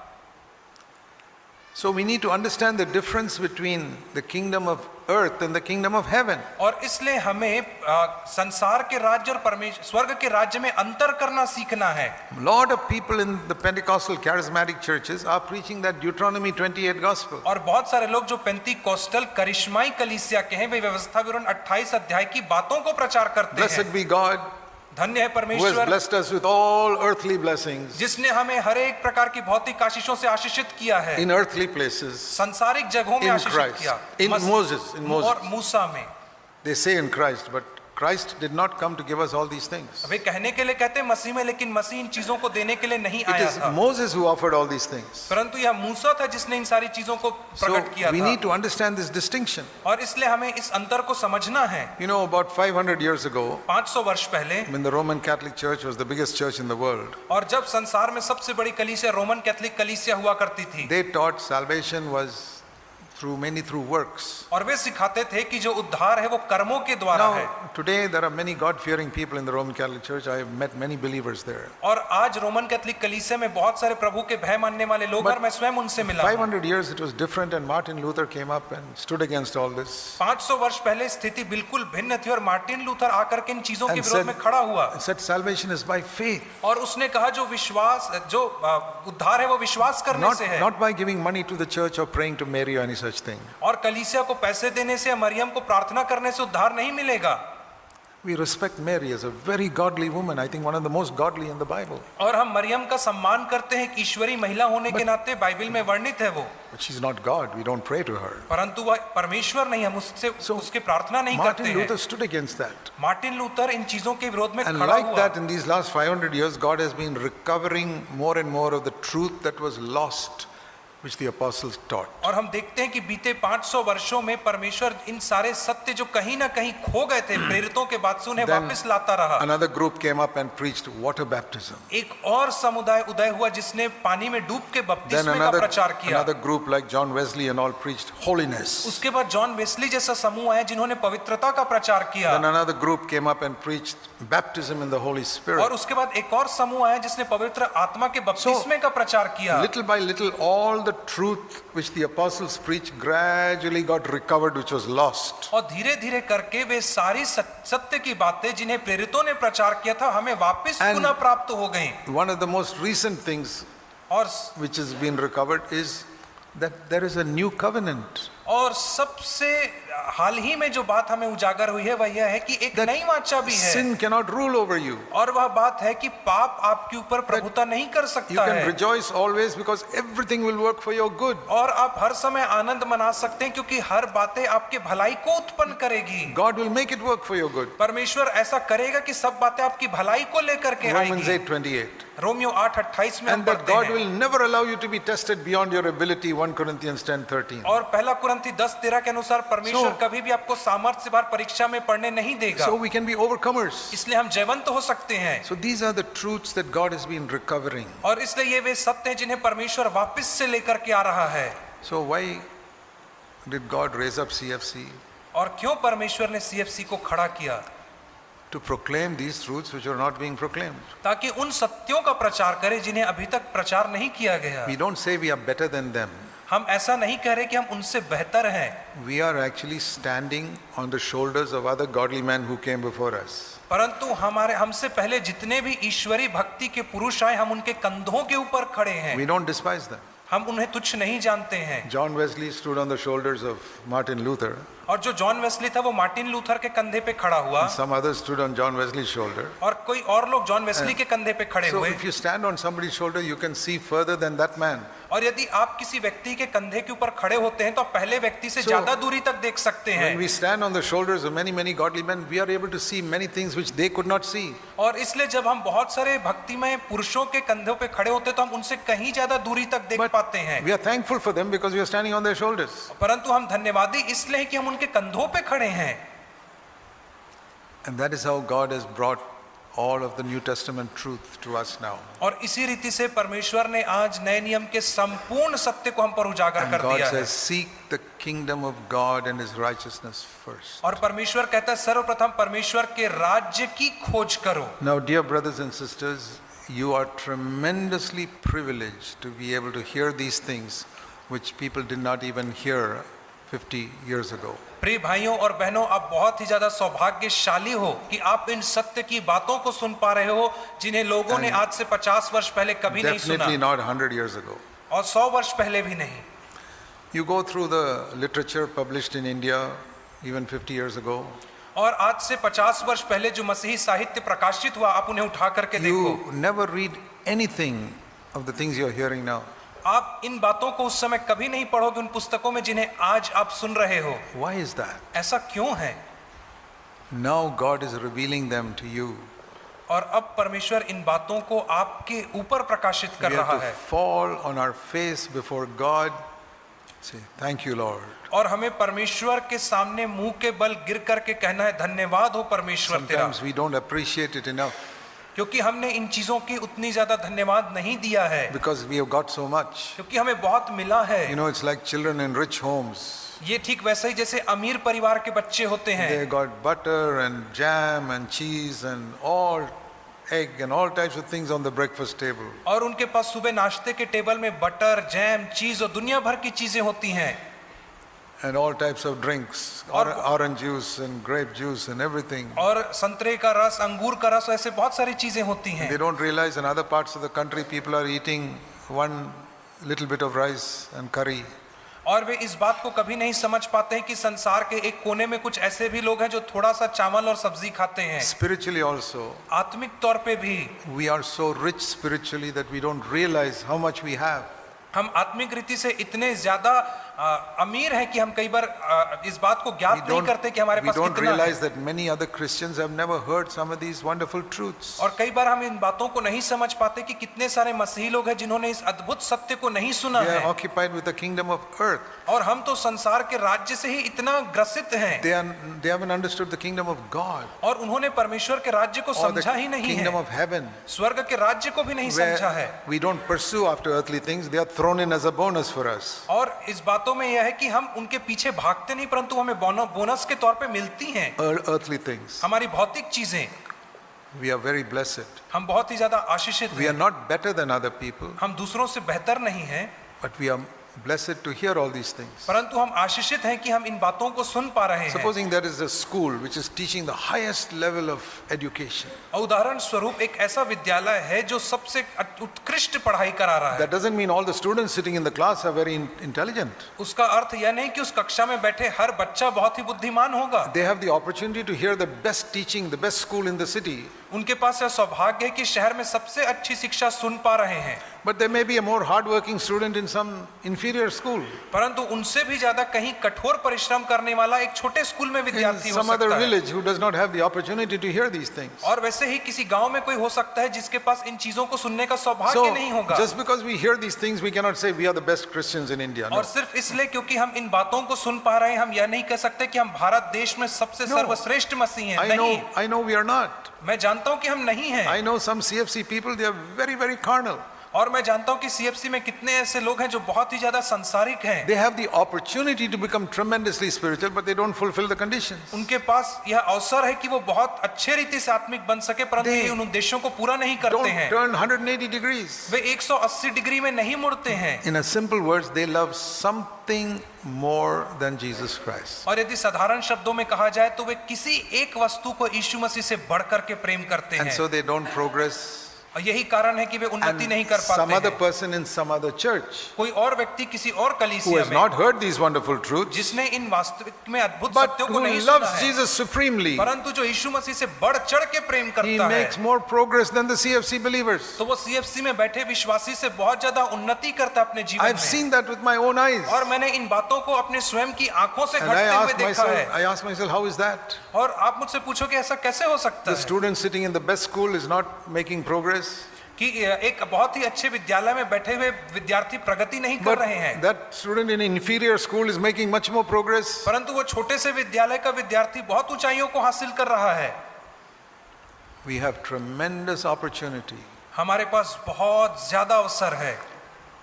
A: So we need to understand the difference between the kingdom of earth and the kingdom of heaven.
B: और इसलिए हमें संसार के राज्य और परमेश्वर स्वर्ग के राज्य में अंतर करना सीखना है।
A: A lot of people in the Pentecostal charismatic churches are preaching that Deuteronomy 28 gospel.
B: और बहुत सारे लोग जो पेंतीकोस्टल करिश्माई कलीसिया के हैं, वे व्यवस्था विवरण 28 अध्याय की बातों को प्रचार करते हैं।
A: Blessed be God
B: धन्य है
A: who has
B: परमेश्वर
A: blessed us with all earthly blessings
B: जिसने हमें हर एक प्रकार की भौतिक आशीषों से आशीषित किया है,
A: in earthly places
B: संसारिक जगहों में
A: in
B: आशीषित
A: Christ.
B: किया,
A: In Moses, in Moses.
B: और मूसा में।
A: They say in Christ, but Christ did not come to give us all these things.
B: वे कहने के लिए कहते हैं मसीह में, लेकिन मसीह इन चीजों को देने के लिए नहीं
A: It
B: आया
A: is
B: था,
A: Moses who offered all these things.
B: परंतु यह मूसा था जिसने इन सारी चीजों को
A: So
B: प्रकट किया
A: we
B: था।
A: need to understand this distinction.
B: और इसलिए हमें इस अंतर को समझना है।
A: You know, about 500 years ago,
B: 500 वर्ष पहले,
A: when the Roman Catholic Church was the biggest church in the world,
B: और जब संसार में सबसे बड़ी कलीसिया रोमन कैथोलिक कलीसिया हुआ करती थी,
A: they taught salvation was mainly through works.
B: और वे सिखाते थे कि जो उद्धार है वो कर्मों के द्वारा है।
A: Now, today there are many God-fearing people in the Roman Catholic Church. I have met many believers there.
B: और आज रोमन कैथोलिक कलीसिया में बहुत सारे प्रभु के भय मानने वाले लोग, और मैं स्वयं उनसे मिला हूं।
A: 500 years it was different, and Martin Luther came up and stood against all this
B: 500 वर्ष पहले स्थिति बिल्कुल भिन्न थी, और मार्टिन लूथर आकर के इन चीजों के
A: and
B: विरोध में खड़ा हुआ
A: and said salvation is by faith,
B: और उसने कहा जो विश्वास, जो उद्धार है वो विश्वास करने से है,
A: not by giving money to the church or praying to Mary or any such thing.
B: और कलीसिया को पैसे देने से या मरियम को प्रार्थना करने से उद्धार नहीं मिलेगा।
A: We respect Mary as a very godly woman. I think one of the most godly in the Bible.
B: और हम मरियम का सम्मान करते हैं कि ईश्वरी महिला होने के नाते बाइबल में वर्णित है वो,
A: But she's not God. We don't pray to her.
B: परंतु वह परमेश्वर नहीं, हम उससे उसके प्रार्थना नहीं करते
A: Martin
B: हैं।
A: Luther stood against that.
B: Martin Luther इन चीजों के विरोध में
A: And
B: खड़ा
A: like
B: हुआ।
A: that, in these last 500 years, God has been recovering more and more of the truth that was lost which the apostles taught.
B: और हम देखते हैं कि बीते 500 वर्षों में परमेश्वर इन सारे सत्य जो कहीं ना कहीं खो गए थे प्रेरितों के बाद से उन्हें
A: Then
B: वापस लाता रहा।
A: Another group came up and preached water baptism.
B: एक और समुदाय उदय हुआ जिसने पानी में डूब के
A: Then
B: बपतिस्मे का प्रचार किया।
A: another group like John Wesley and all preached holiness.
B: उसके बाद जॉन वेस्ली जैसा समूह है जिन्होंने पवित्रता का प्रचार किया।
A: Then another group came up and preached baptism in the Holy Spirit.
B: और उसके बाद एक और समूह है जिसने पवित्र आत्मा के बपतिस्मे का प्रचार किया।
A: Little by little, all the truth which the apostles preached gradually got recovered, which was lost.
B: और धीरे धीरे करके वे सारी सत्य की बातें जिन्हें प्रेरितों ने प्रचार किया था हमें वापस पुनः प्राप्त हो गई।
A: One of the most recent things
B: और
A: which has been recovered is that there is a new covenant.
B: और सबसे हाल ही में जो बात हमें उजागर हुई है वह यह है कि एक नई वाचा भी है।
A: Sin cannot rule over you.
B: और वह बात है कि पाप आपके ऊपर प्रभुता नहीं कर
A: You
B: सकता
A: can
B: है।
A: rejoice always because everything will work for your good.
B: और आप हर समय आनंद मना सकते हैं क्योंकि हर बातें आपके भलाई को उत्पन्न करेगी।
A: God will make it work for your good.
B: परमेश्वर ऐसा करेगा कि सब बातें आपकी भलाई को लेकर के
A: Romans
B: आएगी।
A: 8:28.
B: रोमियो 8:28 में हम
A: And that
B: पढ़ते
A: God
B: हैं।
A: will never allow you to be tested beyond your ability. 1 Corinthians 10:13.
B: और पहला कुरिन्थी 10:13 के अनुसार परमेश्वर
A: So-
B: कभी भी आपको सामर्थ्य से बाहर परीक्षा में पढ़ने नहीं देगा।
A: So we can be overcomers.
B: इसलिए हम जयवंत हो सकते हैं।
A: So these are the truths that God has been recovering.
B: और इसलिए ये वे सत्य हैं जिन्हें परमेश्वर वापस से लेकर के आ रहा है।
A: So why did God raise up CFC?
B: और क्यों परमेश्वर ने CFC को खड़ा किया?
A: To proclaim these truths which are not being proclaimed.
B: ताकि उन सत्यों का प्रचार करे जिन्हें अभी तक प्रचार नहीं किया गया।
A: We don't say we are better than them.
B: हम ऐसा नहीं कह रहे कि हम उनसे बेहतर हैं,
A: We are actually standing on the shoulders of other godly men who came before us.
B: परंतु हमारे हमसे पहले जितने भी ईश्वरी भक्ति के पुरुष आए हम उनके कंधों के ऊपर खड़े हैं।
A: We don't despise them.
B: हम उन्हें तुच्छ नहीं जानते हैं।
A: John Wesley stood on the shoulders of Martin Luther.
B: और जो जॉन वेस्ली था वो मार्टिन लूथर के कंधे पे खड़ा हुआ।
A: Some others stood on John Wesley's shoulder.
B: और कोई और लोग जॉन वेस्ली के कंधे पे खड़े
A: So
B: हुए।
A: if you stand on somebody's shoulder, you can see further than that man.
B: और यदि आप किसी व्यक्ति के कंधे के ऊपर खड़े होते हैं तो आप पहले व्यक्ति से
A: So,
B: ज्यादा दूरी तक देख सकते हैं।
A: When we stand on the shoulders of many godly men, we are able to see many things which they could not see.
B: और इसलिए जब हम बहुत सारे भक्तिमय पुरुषों के कंधों पे खड़े होते हैं तो हम उनसे कहीं ज्यादा दूरी तक देख
A: But
B: पाते हैं।
A: we are thankful for them because we are standing on their shoulders.
B: परंतु हम धन्यवादी इसलिए हैं कि हम उनके कंधों पे खड़े हैं।
A: And that is how God has brought all of the New Testament truth to us now.
B: और इसी रीति से परमेश्वर ने आज नए नियम के संपूर्ण सत्य को हम पर उजागर
A: And
B: कर
A: God
B: दिया है।
A: says, seek the kingdom of God and His righteousness first.
B: और परमेश्वर कहता है सर्वप्रथम परमेश्वर के राज्य की खोज करो।
A: Now, dear brothers and sisters, you are tremendously privileged to be able to hear these things which people did not even hear 50 years ago.
B: प्रिय भाइयों और बहनों, आप बहुत ही ज्यादा सौभाग्यशाली हो कि आप इन सत्य की बातों को सुन पा रहे हो जिन्हें लोगों ने आज से 50 वर्ष पहले कभी नहीं सुना
A: Definitely not 100 years ago.
B: और 100 वर्ष पहले भी नहीं।
A: You go through the literature published in India even 50 years ago.
B: और आज से 50 वर्ष पहले जो मसीही साहित्य प्रकाशित हुआ आप उन्हें उठा करके देखो।
A: You never read anything of the things you are hearing now.
B: आप इन बातों को उस समय कभी नहीं पढ़ोगे उन पुस्तकों में जिन्हें आज आप सुन रहे हो।
A: Why is that?
B: ऐसा क्यों है?
A: Now God is revealing them to you.
B: और अब परमेश्वर इन बातों को आपके ऊपर प्रकाशित कर
A: We
B: रहा
A: have to
B: है
A: fall on our face before God. Say, thank you, Lord.
B: और हमें परमेश्वर के सामने मुंह के बल गिर करके कहना है धन्यवाद हो परमेश्वर तेरा।
A: Sometimes we don't appreciate it enough
B: क्योंकि हमने इन चीजों की उतनी ज्यादा धन्यवाद नहीं दिया है
A: because we have got so much.
B: क्योंकि हमें बहुत मिला है।
A: You know, it's like children in rich homes.
B: ये ठीक वैसे ही जैसे अमीर परिवार के बच्चे होते हैं।
A: They got butter and jam and cheese and all egg and all types of things on the breakfast table.
B: और उनके पास सुबह नाश्ते के टेबल में बटर, जैम, चीज और दुनिया भर की चीजें होती हैं।
A: And all types of drinks, orange juice and grape juice and everything.
B: और संतरे का रस, अंगूर का रस, ऐसे बहुत सारी चीजें होती हैं।
A: They don't realize in other parts of the country people are eating one little bit of rice and curry.
B: और वे इस बात को कभी नहीं समझ पाते हैं कि संसार के एक कोने में कुछ ऐसे भी लोग हैं जो थोड़ा सा चावल और सब्जी खाते हैं।
A: Spiritually also,
B: आत्मिक तौर पे भी
A: we are so rich spiritually that we don't realize how much we have.
B: हम आत्मिक रीति से इतने ज्यादा अमीर हैं कि हम कई बार इस बात को ज्ञात नहीं करते कि हमारे
A: we
B: पास
A: don't
B: कितना है।
A: realize that many other Christians have never heard some of these wonderful truths.
B: और कई बार हम इन बातों को नहीं समझ पाते कि कितने सारे मसीही लोग हैं जिन्होंने इस अद्भुत सत्य को नहीं सुना
A: They are
B: है।
A: occupied with the kingdom of earth.
B: और हम तो संसार के राज्य से ही इतना ग्रसित हैं
A: They haven't understood the kingdom of God
B: और उन्होंने परमेश्वर के राज्य को
A: or the
B: समझा ही नहीं
A: kingdom
B: है,
A: of heaven,
B: स्वर्ग के राज्य को भी नहीं समझा है।
A: where we don't pursue after earthly things. They are thrown in as a bonus for us.
B: और इस बातों में यह है कि हम उनके पीछे भागते नहीं, परंतु हमें बोनस के तौर पे मिलती हैं
A: Earthly things.
B: हमारी भौतिक चीजें।
A: We are very blessed.
B: हम बहुत ही ज्यादा आशीषित
A: We are
B: हैं।
A: not better than other people,
B: हम दूसरों से बेहतर नहीं हैं,
A: but we are blessed to hear all these things.
B: परंतु हम आशीषित हैं कि हम इन बातों को सुन पा रहे हैं।
A: Supposing there is a school which is teaching the highest level of education.
B: और उदाहरण स्वरूप एक ऐसा विद्यालय है जो सबसे उत्कृष्ट पढ़ाई करा रहा है।
A: That doesn't mean all the students sitting in the class are very intelligent.
B: उसका अर्थ यह नहीं कि उस कक्षा में बैठे हर बच्चा बहुत ही बुद्धिमान होगा।
A: They have the opportunity to hear the best teaching, the best school in the city.
B: उनके पास यह सौभाग्य है कि शहर में सबसे अच्छी शिक्षा सुन पा रहे हैं।
A: But there may be a more hard-working student in some inferior school,
B: परंतु उनसे भी ज्यादा कहीं कठोर परिश्रम करने वाला एक छोटे स्कूल में
A: in
B: विद्यार्थी हो
A: some other
B: सकता है।
A: village who does not have the opportunity to hear these things.
B: और वैसे ही किसी गांव में कोई हो सकता है जिसके पास इन चीजों को सुनने का सौभाग्य
A: So,
B: नहीं होगा।
A: just because we hear these things, we cannot say we are the best Christians in India. No.
B: और सिर्फ इसलिए क्योंकि हम इन बातों को सुन पा रहे हैं, हम यह नहीं कह सकते कि हम भारत देश में सबसे
A: No.
B: सर्वश्रेष्ठ मसीह हैं। नहीं,
A: I know we are not.
B: मैं जानता हूं कि हम नहीं हैं।
A: I know some CFC people, they are very, very carnal.
B: और मैं जानता हूं कि सीएफसी में कितने ऐसे लोग हैं जो बहुत ही ज्यादा संसारिक हैं।
A: They have the opportunity to become tremendously spiritual, but they don't fulfill the conditions.
B: उनके पास यह अवसर है कि वो बहुत अच्छे रीति से आत्मिक बन सके, परंतु
A: They
B: ये उन उद्देश्यों को पूरा नहीं करते
A: Don't
B: हैं।
A: turn 180 degrees.
B: वे 180 डिग्री में नहीं मुड़ते हैं।
A: In a simple words, they love something more than Jesus Christ.
B: और यदि साधारण शब्दों में कहा जाए तो वे किसी एक वस्तु को यीशु मसीह से बढ़कर के प्रेम करते
A: And
B: हैं।
A: so they don't progress.
B: और यही कारण है कि वे उन्नति नहीं कर
A: And some
B: पाते
A: other
B: हैं।
A: person in some other church
B: कोई और व्यक्ति किसी और
A: who
B: कलीसिया
A: has
B: में
A: not heard these wonderful truths,
B: जिसने इन वास्तविक में अद्भुत
A: but
B: सत्यों को
A: who
B: नहीं सुना
A: loves
B: है,
A: Jesus supremely,
B: परंतु जो यीशु मसीह से बढ़ चढ़ के प्रेम
A: he
B: करता है,
A: makes more progress than the CFC believers.
B: तो वो सीएफसी में बैठे विश्वासी से बहुत ज्यादा उन्नति करता है अपने जीवन
A: I've
B: में।
A: seen that with my own eyes.
B: और मैंने इन बातों को अपने स्वयं की आंखों से
A: And I
B: घटते हुए देखा है।
A: ask myself, how is that?
B: और आप मुझसे पूछोगे ऐसा कैसे हो सकता
A: The
B: है
A: student sitting in the best school is not making progress,
B: कि एक बहुत ही अच्छे विद्यालय में बैठे हुए विद्यार्थी प्रगति नहीं कर
A: but
B: रहे हैं,
A: that student in an inferior school is making much more progress.
B: परंतु वो छोटे से विद्यालय का विद्यार्थी बहुत ऊंचाइयों को हासिल कर रहा है।
A: We have tremendous opportunity.
B: हमारे पास बहुत ज्यादा अवसर है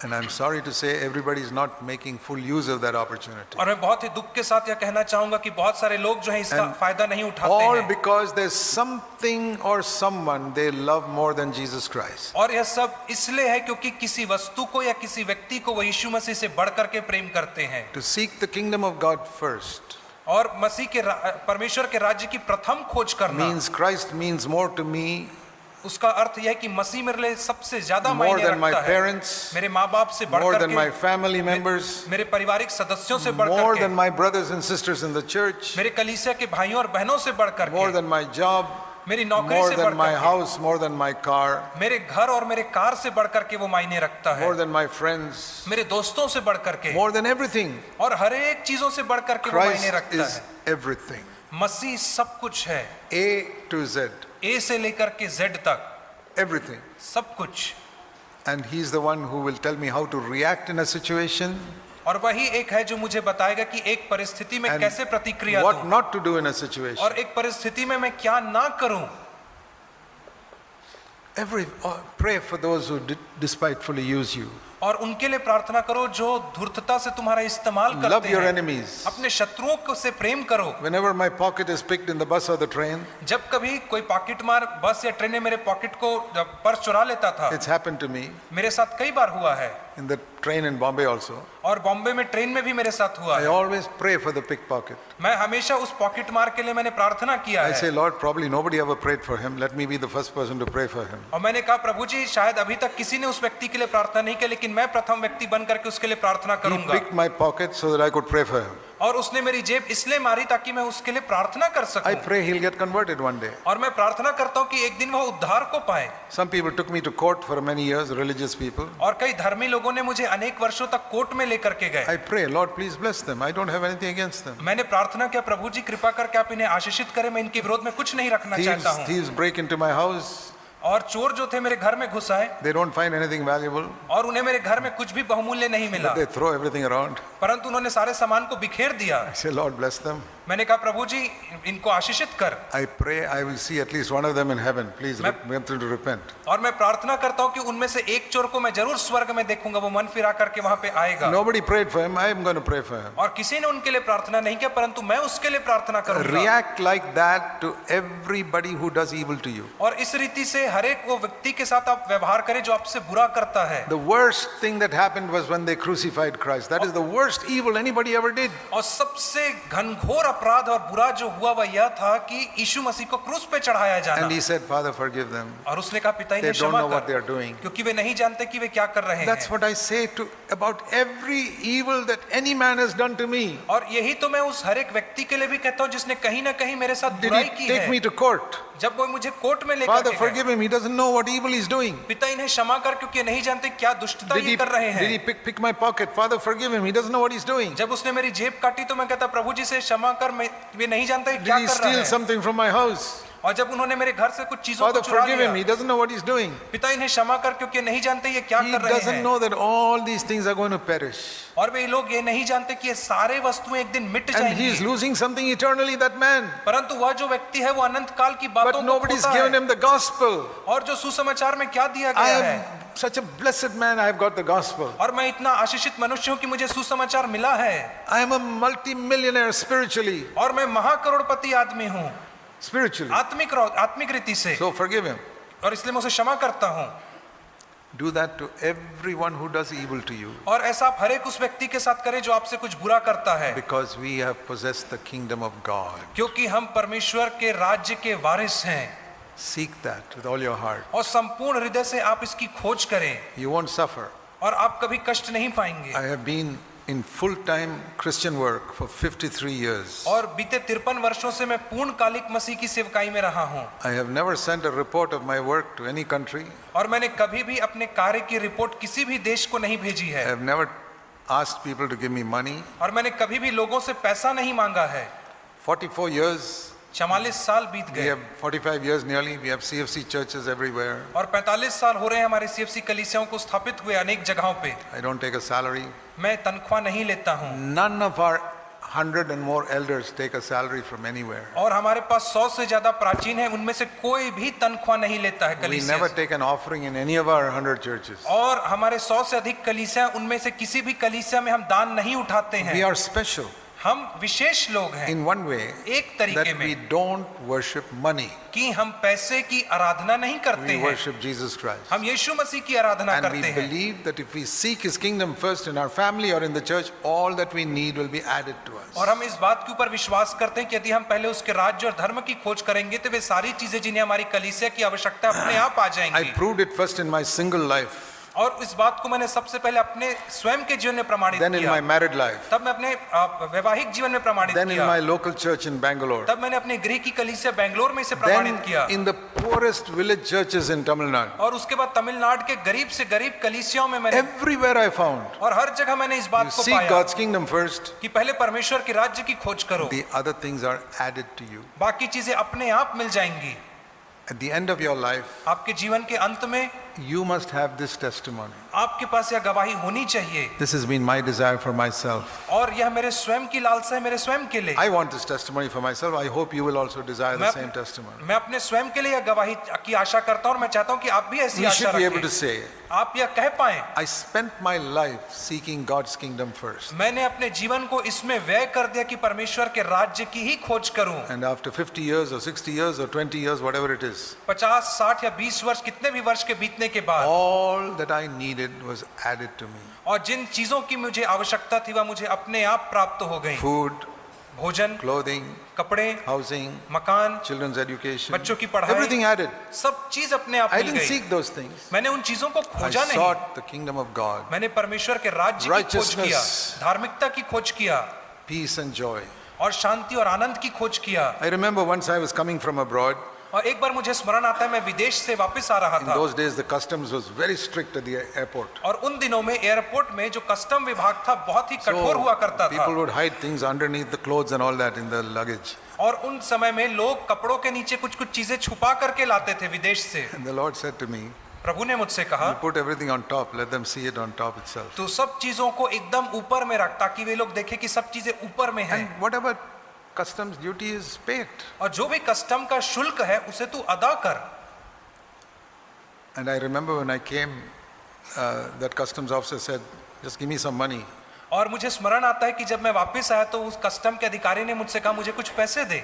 A: And I'm sorry to say everybody is not making full use of that opportunity.
B: और मैं बहुत ही दुख के साथ यह कहना चाहूंगा कि बहुत सारे लोग जो है इसका
A: And
B: फायदा नहीं उठाते
A: All
B: हैं।
A: because there's something or someone they love more than Jesus Christ.
B: और यह सब इसलिए है क्योंकि किसी वस्तु को या किसी व्यक्ति को वो यीशु मसीह से बढ़कर के प्रेम करते हैं।
A: To seek the kingdom of God first
B: और मसीह के परमेश्वर के राज्य की प्रथम खोज करना,
A: means Christ means more to me,
B: उसका अर्थ यह है कि मसीह मेरे लिए सबसे ज्यादा
A: more
B: मायने
A: than my
B: रखता है।
A: parents,
B: मेरे माँ बाप से
A: more
B: बढ़कर
A: than my
B: के,
A: family members,
B: मेरे पारिवारिक सदस्यों से
A: more
B: बढ़कर
A: than
B: के,
A: my brothers and sisters in the church,
B: मेरे कलीसिया के भाइयों और बहनों से बढ़कर
A: more
B: के,
A: than my job,
B: मेरी नौकरी
A: more
B: से
A: than my
B: बढ़कर
A: house, more than my car,
B: के, मेरे घर और मेरे कार से बढ़कर के वो मायने रखता है,
A: more than my friends,
B: मेरे दोस्तों से बढ़कर के,
A: more than everything.
B: और हर एक चीजों से बढ़कर के वो
A: Christ
B: मायने रखता
A: is
B: है।
A: everything.
B: मसीह सब कुछ है,
A: A to Z,
B: ए से लेकर के जेड तक
A: everything.
B: सब कुछ।
A: And he's the one who will tell me how to react in a situation
B: और वही एक है जो मुझे बताएगा कि एक परिस्थिति में
A: and
B: कैसे प्रतिक्रिया
A: what
B: दूं
A: not to do in a situation.
B: और एक परिस्थिति में मैं क्या ना करूं।
A: Pray for those who despitefully use you.
B: और उनके लिए प्रार्थना करो जो धूर्तता से तुम्हारा इस्तेमाल
A: Love
B: करते
A: your
B: हैं।
A: enemies.
B: अपने शत्रुओं को से प्रेम करो।
A: Whenever my pocket is picked in the bus or the train,
B: जब कभी कोई पॉकेट मार बस या ट्रेन में मेरे पॉकेट को पर्स चुरा लेता था,
A: it's happened to me
B: मेरे साथ कई बार हुआ है,
A: in the train in Bombay also.
B: और बॉम्बे में ट्रेन में भी मेरे साथ हुआ
A: I
B: है।
A: always pray for the pickpocket.
B: मैं हमेशा उस पॉकेट मार के लिए मैंने प्रार्थना किया
A: I
B: है
A: say, Lord, probably nobody ever prayed for him. Let me be the first person to pray for him.
B: और मैंने कहा प्रभु जी शायद अभी तक किसी ने उस व्यक्ति के लिए प्रार्थना नहीं की, लेकिन मैं प्रथम व्यक्ति बन करके उसके लिए प्रार्थना
A: He
B: करूंगा।
A: picked my pocket so that I could pray for him.
B: और उसने मेरी जेब इसलिए मारी ताकि मैं उसके लिए प्रार्थना कर
A: I
B: सकूं।
A: pray he'll get converted one day.
B: और मैं प्रार्थना करता हूं कि एक दिन वह उद्धार को पाए।
A: Some people took me to court for many years, religious people.
B: और कई धर्मी लोगों ने मुझे अनेक वर्षों तक कोर्ट में लेकर के गए।
A: I pray, Lord, please bless them. I don't have anything against them.
B: मैंने प्रार्थना किया, प्रभु जी कृपा करके आप इन्हें आशीषित करें, मैं इनके विरोध में कुछ नहीं रखना चाहता हूं।
A: Thieves break into my house.
B: और चोर जो थे मेरे घर में घुस आए
A: They don't find anything valuable.
B: और उन्हें मेरे घर में कुछ भी बहुमूल्य नहीं मिला,
A: They throw everything around.
B: परंतु उन्होंने सारे सामान को बिखेर दिया।
A: I say, Lord, bless them.
B: मैंने कहा प्रभु जी इनको आशीषित कर।
A: I pray I will see at least one of them in heaven. Please help them to repent.
B: और मैं प्रार्थना करता हूं कि उनमें से एक चोर को मैं जरूर स्वर्ग में देखूंगा, वो मन फिरा करके वहां पे आएगा।
A: Nobody prayed for him. I am going to pray for him.
B: और किसी ने उनके लिए प्रार्थना नहीं किया, परंतु मैं उसके लिए प्रार्थना करूंगा।
A: React like that to everybody who does evil to you.
B: और इस रीति से हर एक वो व्यक्ति के साथ आप व्यवहार करें जो आपसे बुरा करता है।
A: The worst thing that happened was when they crucified Christ. That is the worst evil anybody ever did.
B: और सबसे घनघोर अपराध और बुरा जो हुआ वह यह था कि यीशु मसीह को क्रूस पे चढ़ाया जाना।
A: And he said, Father, forgive them.
B: और उसने कहा पिता
A: They
B: इन्हें
A: don't
B: क्षमा
A: know what they
B: कर,
A: are doing.
B: क्योंकि वे नहीं जानते कि वे क्या कर रहे
A: That's
B: हैं।
A: what I say to about every evil that any man has done to me.
B: और यही तो मैं उस हर एक व्यक्ति के लिए भी कहता हूँ जिसने कहीं ना कहीं मेरे साथ
A: Did
B: बुराई
A: he
B: की
A: take
B: है।
A: me to court?
B: जब वो मुझे कोर्ट में लेकर
A: Father,
B: के गए,
A: forgive him. He doesn't know what evil he's doing.
B: पिता इन्हें क्षमा कर, क्योंकि नहीं जानते क्या दुष्टता
A: Did
B: ये
A: he,
B: कर रहे
A: did he
B: हैं।
A: pick my pocket? Father, forgive him. He doesn't know what he's doing.
B: जब उसने मेरी जेब काटी तो मैं कहता प्रभु जी से क्षमा कर, मैं वे नहीं जानते
A: Did
B: क्या
A: he
B: कर रहा
A: steal
B: है।
A: something from my house?
B: और जब उन्होंने मेरे घर से कुछ चीजों को
A: Father,
B: चुरा
A: forgive him. He
B: लिया,
A: doesn't know what he's doing.
B: पिता इन्हें क्षमा कर, क्योंकि नहीं जानते ये क्या
A: He
B: कर रहे
A: doesn't
B: हैं।
A: know that all these things are going to perish.
B: और वे लोग ये नहीं जानते कि ये सारे वस्तुएं एक दिन मिट
A: And he is
B: जाएंगी,
A: losing something eternally, that man.
B: परंतु वह जो व्यक्ति है वो अनंत काल की
A: But
B: बातों को
A: nobody's
B: खोता
A: given
B: है।
A: him the gospel.
B: और जो सुसमाचार में क्या दिया
A: I
B: गया है,
A: am such a blessed man. I have got the gospel.
B: और मैं इतना आशीषित मनुष्य हूँ कि मुझे सुसमाचार मिला है।
A: I am a multi-millionaire spiritually.
B: और मैं महाकरोड़पति आदमी हूँ
A: Spiritually.
B: आत्मिक रीति से,
A: So forgive him.
B: और इसलिए मैं उसे क्षमा करता हूँ।
A: Do that to everyone who does evil to you.
B: और ऐसा आप हर एक उस व्यक्ति के साथ करें जो आपसे कुछ बुरा करता है,
A: Because we have possessed the kingdom of God.
B: क्योंकि हम परमेश्वर के राज्य के वारिस हैं।
A: Seek that with all your heart.
B: और संपूर्ण हृदय से आप इसकी खोज करें,
A: You won't suffer.
B: और आप कभी कष्ट नहीं पाएंगे।
A: I have been in full-time Christian work for 53 years.
B: और बीते 53 वर्षों से मैं पूर्णकालिक मसीह की सेवकाई में रहा हूँ।
A: I have never sent a report of my work to any country.
B: और मैंने कभी भी अपने कार्य की रिपोर्ट किसी भी देश को नहीं भेजी
A: I
B: है।
A: have never asked people to give me money.
B: और मैंने कभी भी लोगों से पैसा नहीं मांगा है।
A: 44 years.
B: 44 साल बीत
A: We
B: गए,
A: have 45 years nearly. We have CFC churches everywhere.
B: और 45 साल हो रहे हैं हमारे सीएफसी कलीसियाओं को स्थापित हुए अनेक जगहों पे।
A: I don't take a salary.
B: मैं तनख्वाह नहीं लेता हूँ,
A: None of our 100 and more elders take a salary from anywhere.
B: और हमारे पास 100 से ज्यादा प्राचीन है, उनमें से कोई भी तनख्वाह नहीं लेता है
A: We
B: कलीसिया
A: never
B: से।
A: take an offering in any of our 100 churches.
B: और हमारे 100 से अधिक कलीसिया, उनमें से किसी भी कलीसिया में हम दान नहीं उठाते
A: We
B: हैं।
A: are special
B: हम विशेष लोग हैं
A: in one way
B: एक तरीके
A: that we
B: में,
A: don't worship money.
B: कि हम पैसे की आराधना नहीं करते
A: We
B: हैं,
A: worship Jesus Christ.
B: हम यीशु मसीह की आराधना
A: And we
B: करते हैं।
A: believe that if we seek His kingdom first in our family or in the church, all that we need will be added to us.
B: और हम इस बात के ऊपर विश्वास करते हैं कि यदि हम पहले उसके राज्य और धर्म की खोज करेंगे तो वे सारी चीजें जिन्हें हमारी कलीसिया की आवश्यकता अपने आप आ
A: I
B: जाएंगी।
A: proved it first in my single life,
B: और इस बात को मैंने सबसे पहले अपने स्वयं के जीवन में प्रमाणित
A: then in
B: किया,
A: my married life,
B: तब मैं अपने वैवाहिक जीवन में प्रमाणित
A: then in
B: किया,
A: my local church in Bangalore,
B: तब मैंने अपने गृह की कलीसिया बेंगलोर में इसे प्रमाणित
A: then
B: किया,
A: in the poorest village churches in Tamil Nadu.
B: और उसके बाद तमिलनाडु के गरीब से गरीब कलीसियाओं में मैंने,
A: Everywhere I found,
B: और हर जगह मैंने इस
A: you
B: बात को
A: seek
B: पाया
A: God's kingdom first,
B: कि पहले परमेश्वर के राज्य की खोज करो,
A: the other things are added to you.
B: बाकी चीजें अपने आप मिल जाएंगी।
A: At the end of your life,
B: आपके जीवन के अंत में
A: you must have this testimony.
B: आपके पास यह गवाही होनी चाहिए,
A: This has been my desire for myself.
B: और यह मेरे स्वयं की लालसा है, मेरे स्वयं के लिए।
A: I want this testimony for myself. I hope you will also desire the
B: मैं
A: same testimony.
B: मैं अपने स्वयं के लिए यह गवाही की आशा करता हूं, और मैं चाहता हूं कि आप भी ऐसी
A: We
B: Asha
A: should be able to
B: रखें,
A: say,
B: आप यह कह पाएं,
A: I spent my life seeking God's kingdom first.
B: मैंने अपने जीवन को इसमें व्यय कर दिया कि परमेश्वर के राज्य की ही खोज करूं।
A: And after 50 years or 60 years or 20 years, whatever it is,
B: 50, 60 या 20 वर्ष, कितने भी वर्ष के बीतने के बाद,
A: all that I needed was added to me.
B: और जिन चीजों की मुझे आवश्यकता थी वह मुझे अपने आप प्राप्त हो गई।
A: Food,
B: भोजन,
A: clothing,
B: कपड़े,
A: housing,
B: मकान,
A: children's education,
B: बच्चों की पढ़ाई,
A: everything added.
B: सब चीज अपने आप
A: I
B: मिल
A: didn't
B: गई।
A: seek those things.
B: मैंने उन चीजों को
A: I
B: खोजा नहीं,
A: sought the kingdom of God.
B: मैंने परमेश्वर के राज्य की खोज किया,
A: Righteousness.
B: धार्मिकता की खोज किया,
A: peace and joy.
B: और शांति और आनंद की खोज किया।
A: I remember once I was coming from abroad.
B: और एक बार मुझे स्मरण आता है मैं विदेश से वापस आ रहा
A: In
B: था
A: those days, the customs was very strict at the airport.
B: और उन दिनों में एयरपोर्ट में जो कस्टम विभाग था बहुत ही कठोर हुआ करता था
A: people would hide things underneath the clothes and all that in the luggage.
B: और उन समय में लोग कपड़ों के नीचे कुछ कुछ चीजें छुपा करके लाते थे विदेश से।
A: And the Lord said to me,
B: प्रभु ने मुझसे कहा,
A: "You put everything on top, let them see it on top itself."
B: तो सब चीजों को एकदम ऊपर में रख ताकि वे लोग देखें कि सब चीजें ऊपर में हैं।
A: And whatever customs duty is paid.
B: और जो भी कस्टम का शुल्क है उसे तू अदा कर।
A: And I remember when I came, that customs officer said, "Just give me some money."
B: और मुझे स्मरण आता है कि जब मैं वापस आया तो उस कस्टम के अधिकारी ने मुझसे कहा मुझे कुछ पैसे दे।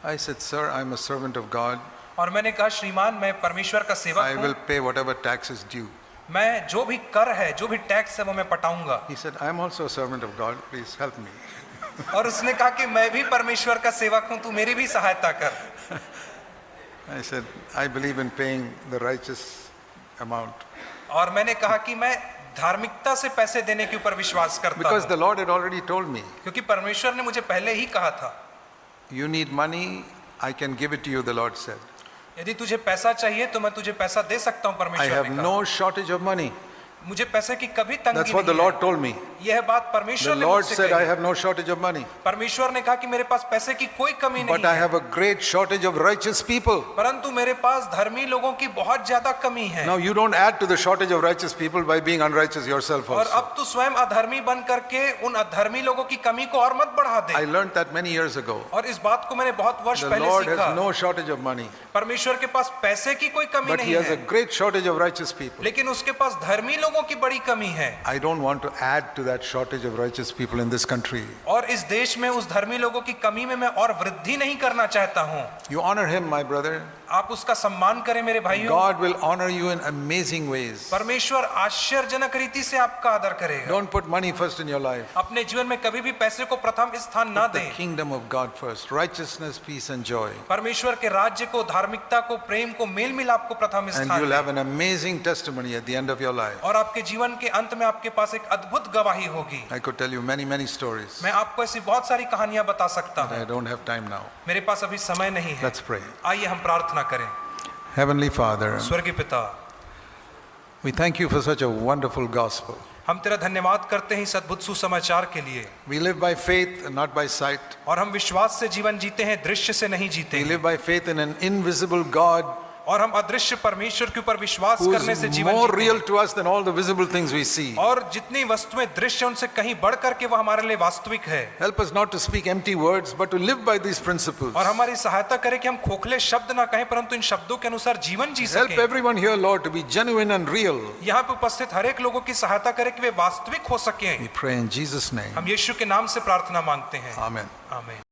A: I said, "Sir, I'm a servant of God.
B: और मैंने कहा श्रीमान मैं परमेश्वर का
A: I
B: सेवक हूँ,
A: will pay whatever tax is due."
B: मैं जो भी कर है जो भी टैक्स है वो मैं पटाऊंगा।
A: He said, "I'm also a servant of God. Please help me."
B: और उसने कहा कि मैं भी परमेश्वर का सेवक हूँ, तू मेरी भी सहायता कर।
A: I said, "I believe in paying the righteous amount."
B: और मैंने कहा कि मैं धार्मिकता से पैसे देने के ऊपर विश्वास करता
A: Because
B: हूँ,
A: the Lord had already told me,
B: क्योंकि परमेश्वर ने मुझे पहले ही कहा था
A: "You need money, I can give it to you," the Lord said.
B: यदि तुझे पैसा चाहिए तो मैं तुझे पैसा दे सकता हूँ।
A: I
B: परमेश्वर
A: have
B: ने कहा
A: no shortage of money.
B: मुझे पैसे की कभी तंगी
A: That's what the
B: नहीं है।
A: Lord told me.
B: यह बात
A: The
B: परमेश्वर ने
A: Lord
B: मुझसे
A: said, "I
B: कही।
A: have no shortage of money,
B: परमेश्वर ने कहा कि मेरे पास पैसे की कोई कमी
A: but
B: नहीं
A: I
B: है,
A: have a great shortage of righteous people."
B: परंतु मेरे पास धर्मी लोगों की बहुत ज्यादा कमी है।
A: Now you don't add to the shortage of righteous people by being unrighteous yourself
B: और
A: also.
B: अब तू स्वयं अधर्मी बन करके उन अधर्मी लोगों की कमी को और मत बढ़ा
A: I
B: they.
A: learned that many years ago.
B: और इस बात को मैंने बहुत वर्ष
A: The
B: पहले
A: Lord
B: सीखा।
A: has no shortage of money,
B: परमेश्वर के पास पैसे की कोई कमी
A: but He
B: नहीं
A: has a
B: है,
A: great shortage of righteous people.
B: लेकिन उसके पास धर्मी लोगों की बड़ी कमी है।
A: I don't want to add to that shortage of righteous people in this country.
B: और इस देश में उस धर्मी लोगों की कमी में मैं और वृद्धि नहीं करना चाहता हूँ।
A: You honor Him, my brother.
B: आप उसका सम्मान करें मेरे भाइयों।
A: God will honor you in amazing ways.
B: परमेश्वर आश्चर्यजनक रीति से आपका आदर करेगा।
A: Don't put money first in your life.
B: अपने जीवन में कभी भी पैसे को प्रथम स्थान ना
A: The
B: दें।
A: kingdom of God first. Righteousness, peace and joy.
B: परमेश्वर के राज्य को, धार्मिकता को, प्रेम को, मेल मिलाप को प्रथम
A: And
B: स्थान
A: you'll
B: दें।
A: have an amazing testimony at the end of your life.
B: और आपके जीवन के अंत में आपके पास एक अद्भुत गवाही होगी।
A: I could tell you many stories,
B: मैं आपको ऐसी बहुत सारी कहानियां बता सकता
A: but I
B: हूँ,
A: don't have time now.
B: मेरे पास अभी समय नहीं है।
A: Let's pray.
B: आइए हम प्रार्थना करें।
A: Heavenly Father,
B: स्वर्गीय पिता,
A: we thank you for such a wonderful gospel.
B: हम तेरा धन्यवाद करते हैं इस अद्भुत सुसमाचार के लिए।
A: We live by faith and not by sight.
B: और हम विश्वास से जीवन जीते हैं, दृश्य से नहीं जीते
A: We
B: हैं।
A: live by faith in an invisible God
B: और हम अदृश्य परमेश्वर के ऊपर विश्वास
A: who
B: करने से
A: is
B: जीवन
A: more
B: जीते
A: real
B: हैं।
A: to us than all the visible things we see.
B: और जितनी वस्तुएं दृश्य उनसे कहीं बढ़ करके वो हमारे लिए वास्तविक है।
A: Help us not to speak empty words, but to live by these principles.
B: और हमारी सहायता करे कि हम खोखले शब्द ना कहें परंतु इन शब्दों के अनुसार जीवन जी
A: Help
B: सकें।
A: everyone here, Lord, to be genuine and real.
B: यहाँ पे उपस्थित हर एक लोगों की सहायता करे कि वे वास्तविक हो सकें।
A: We pray in Jesus' name.
B: हम यीशु के नाम से प्रार्थना मांगते हैं।
A: Amen.
B: आमीन।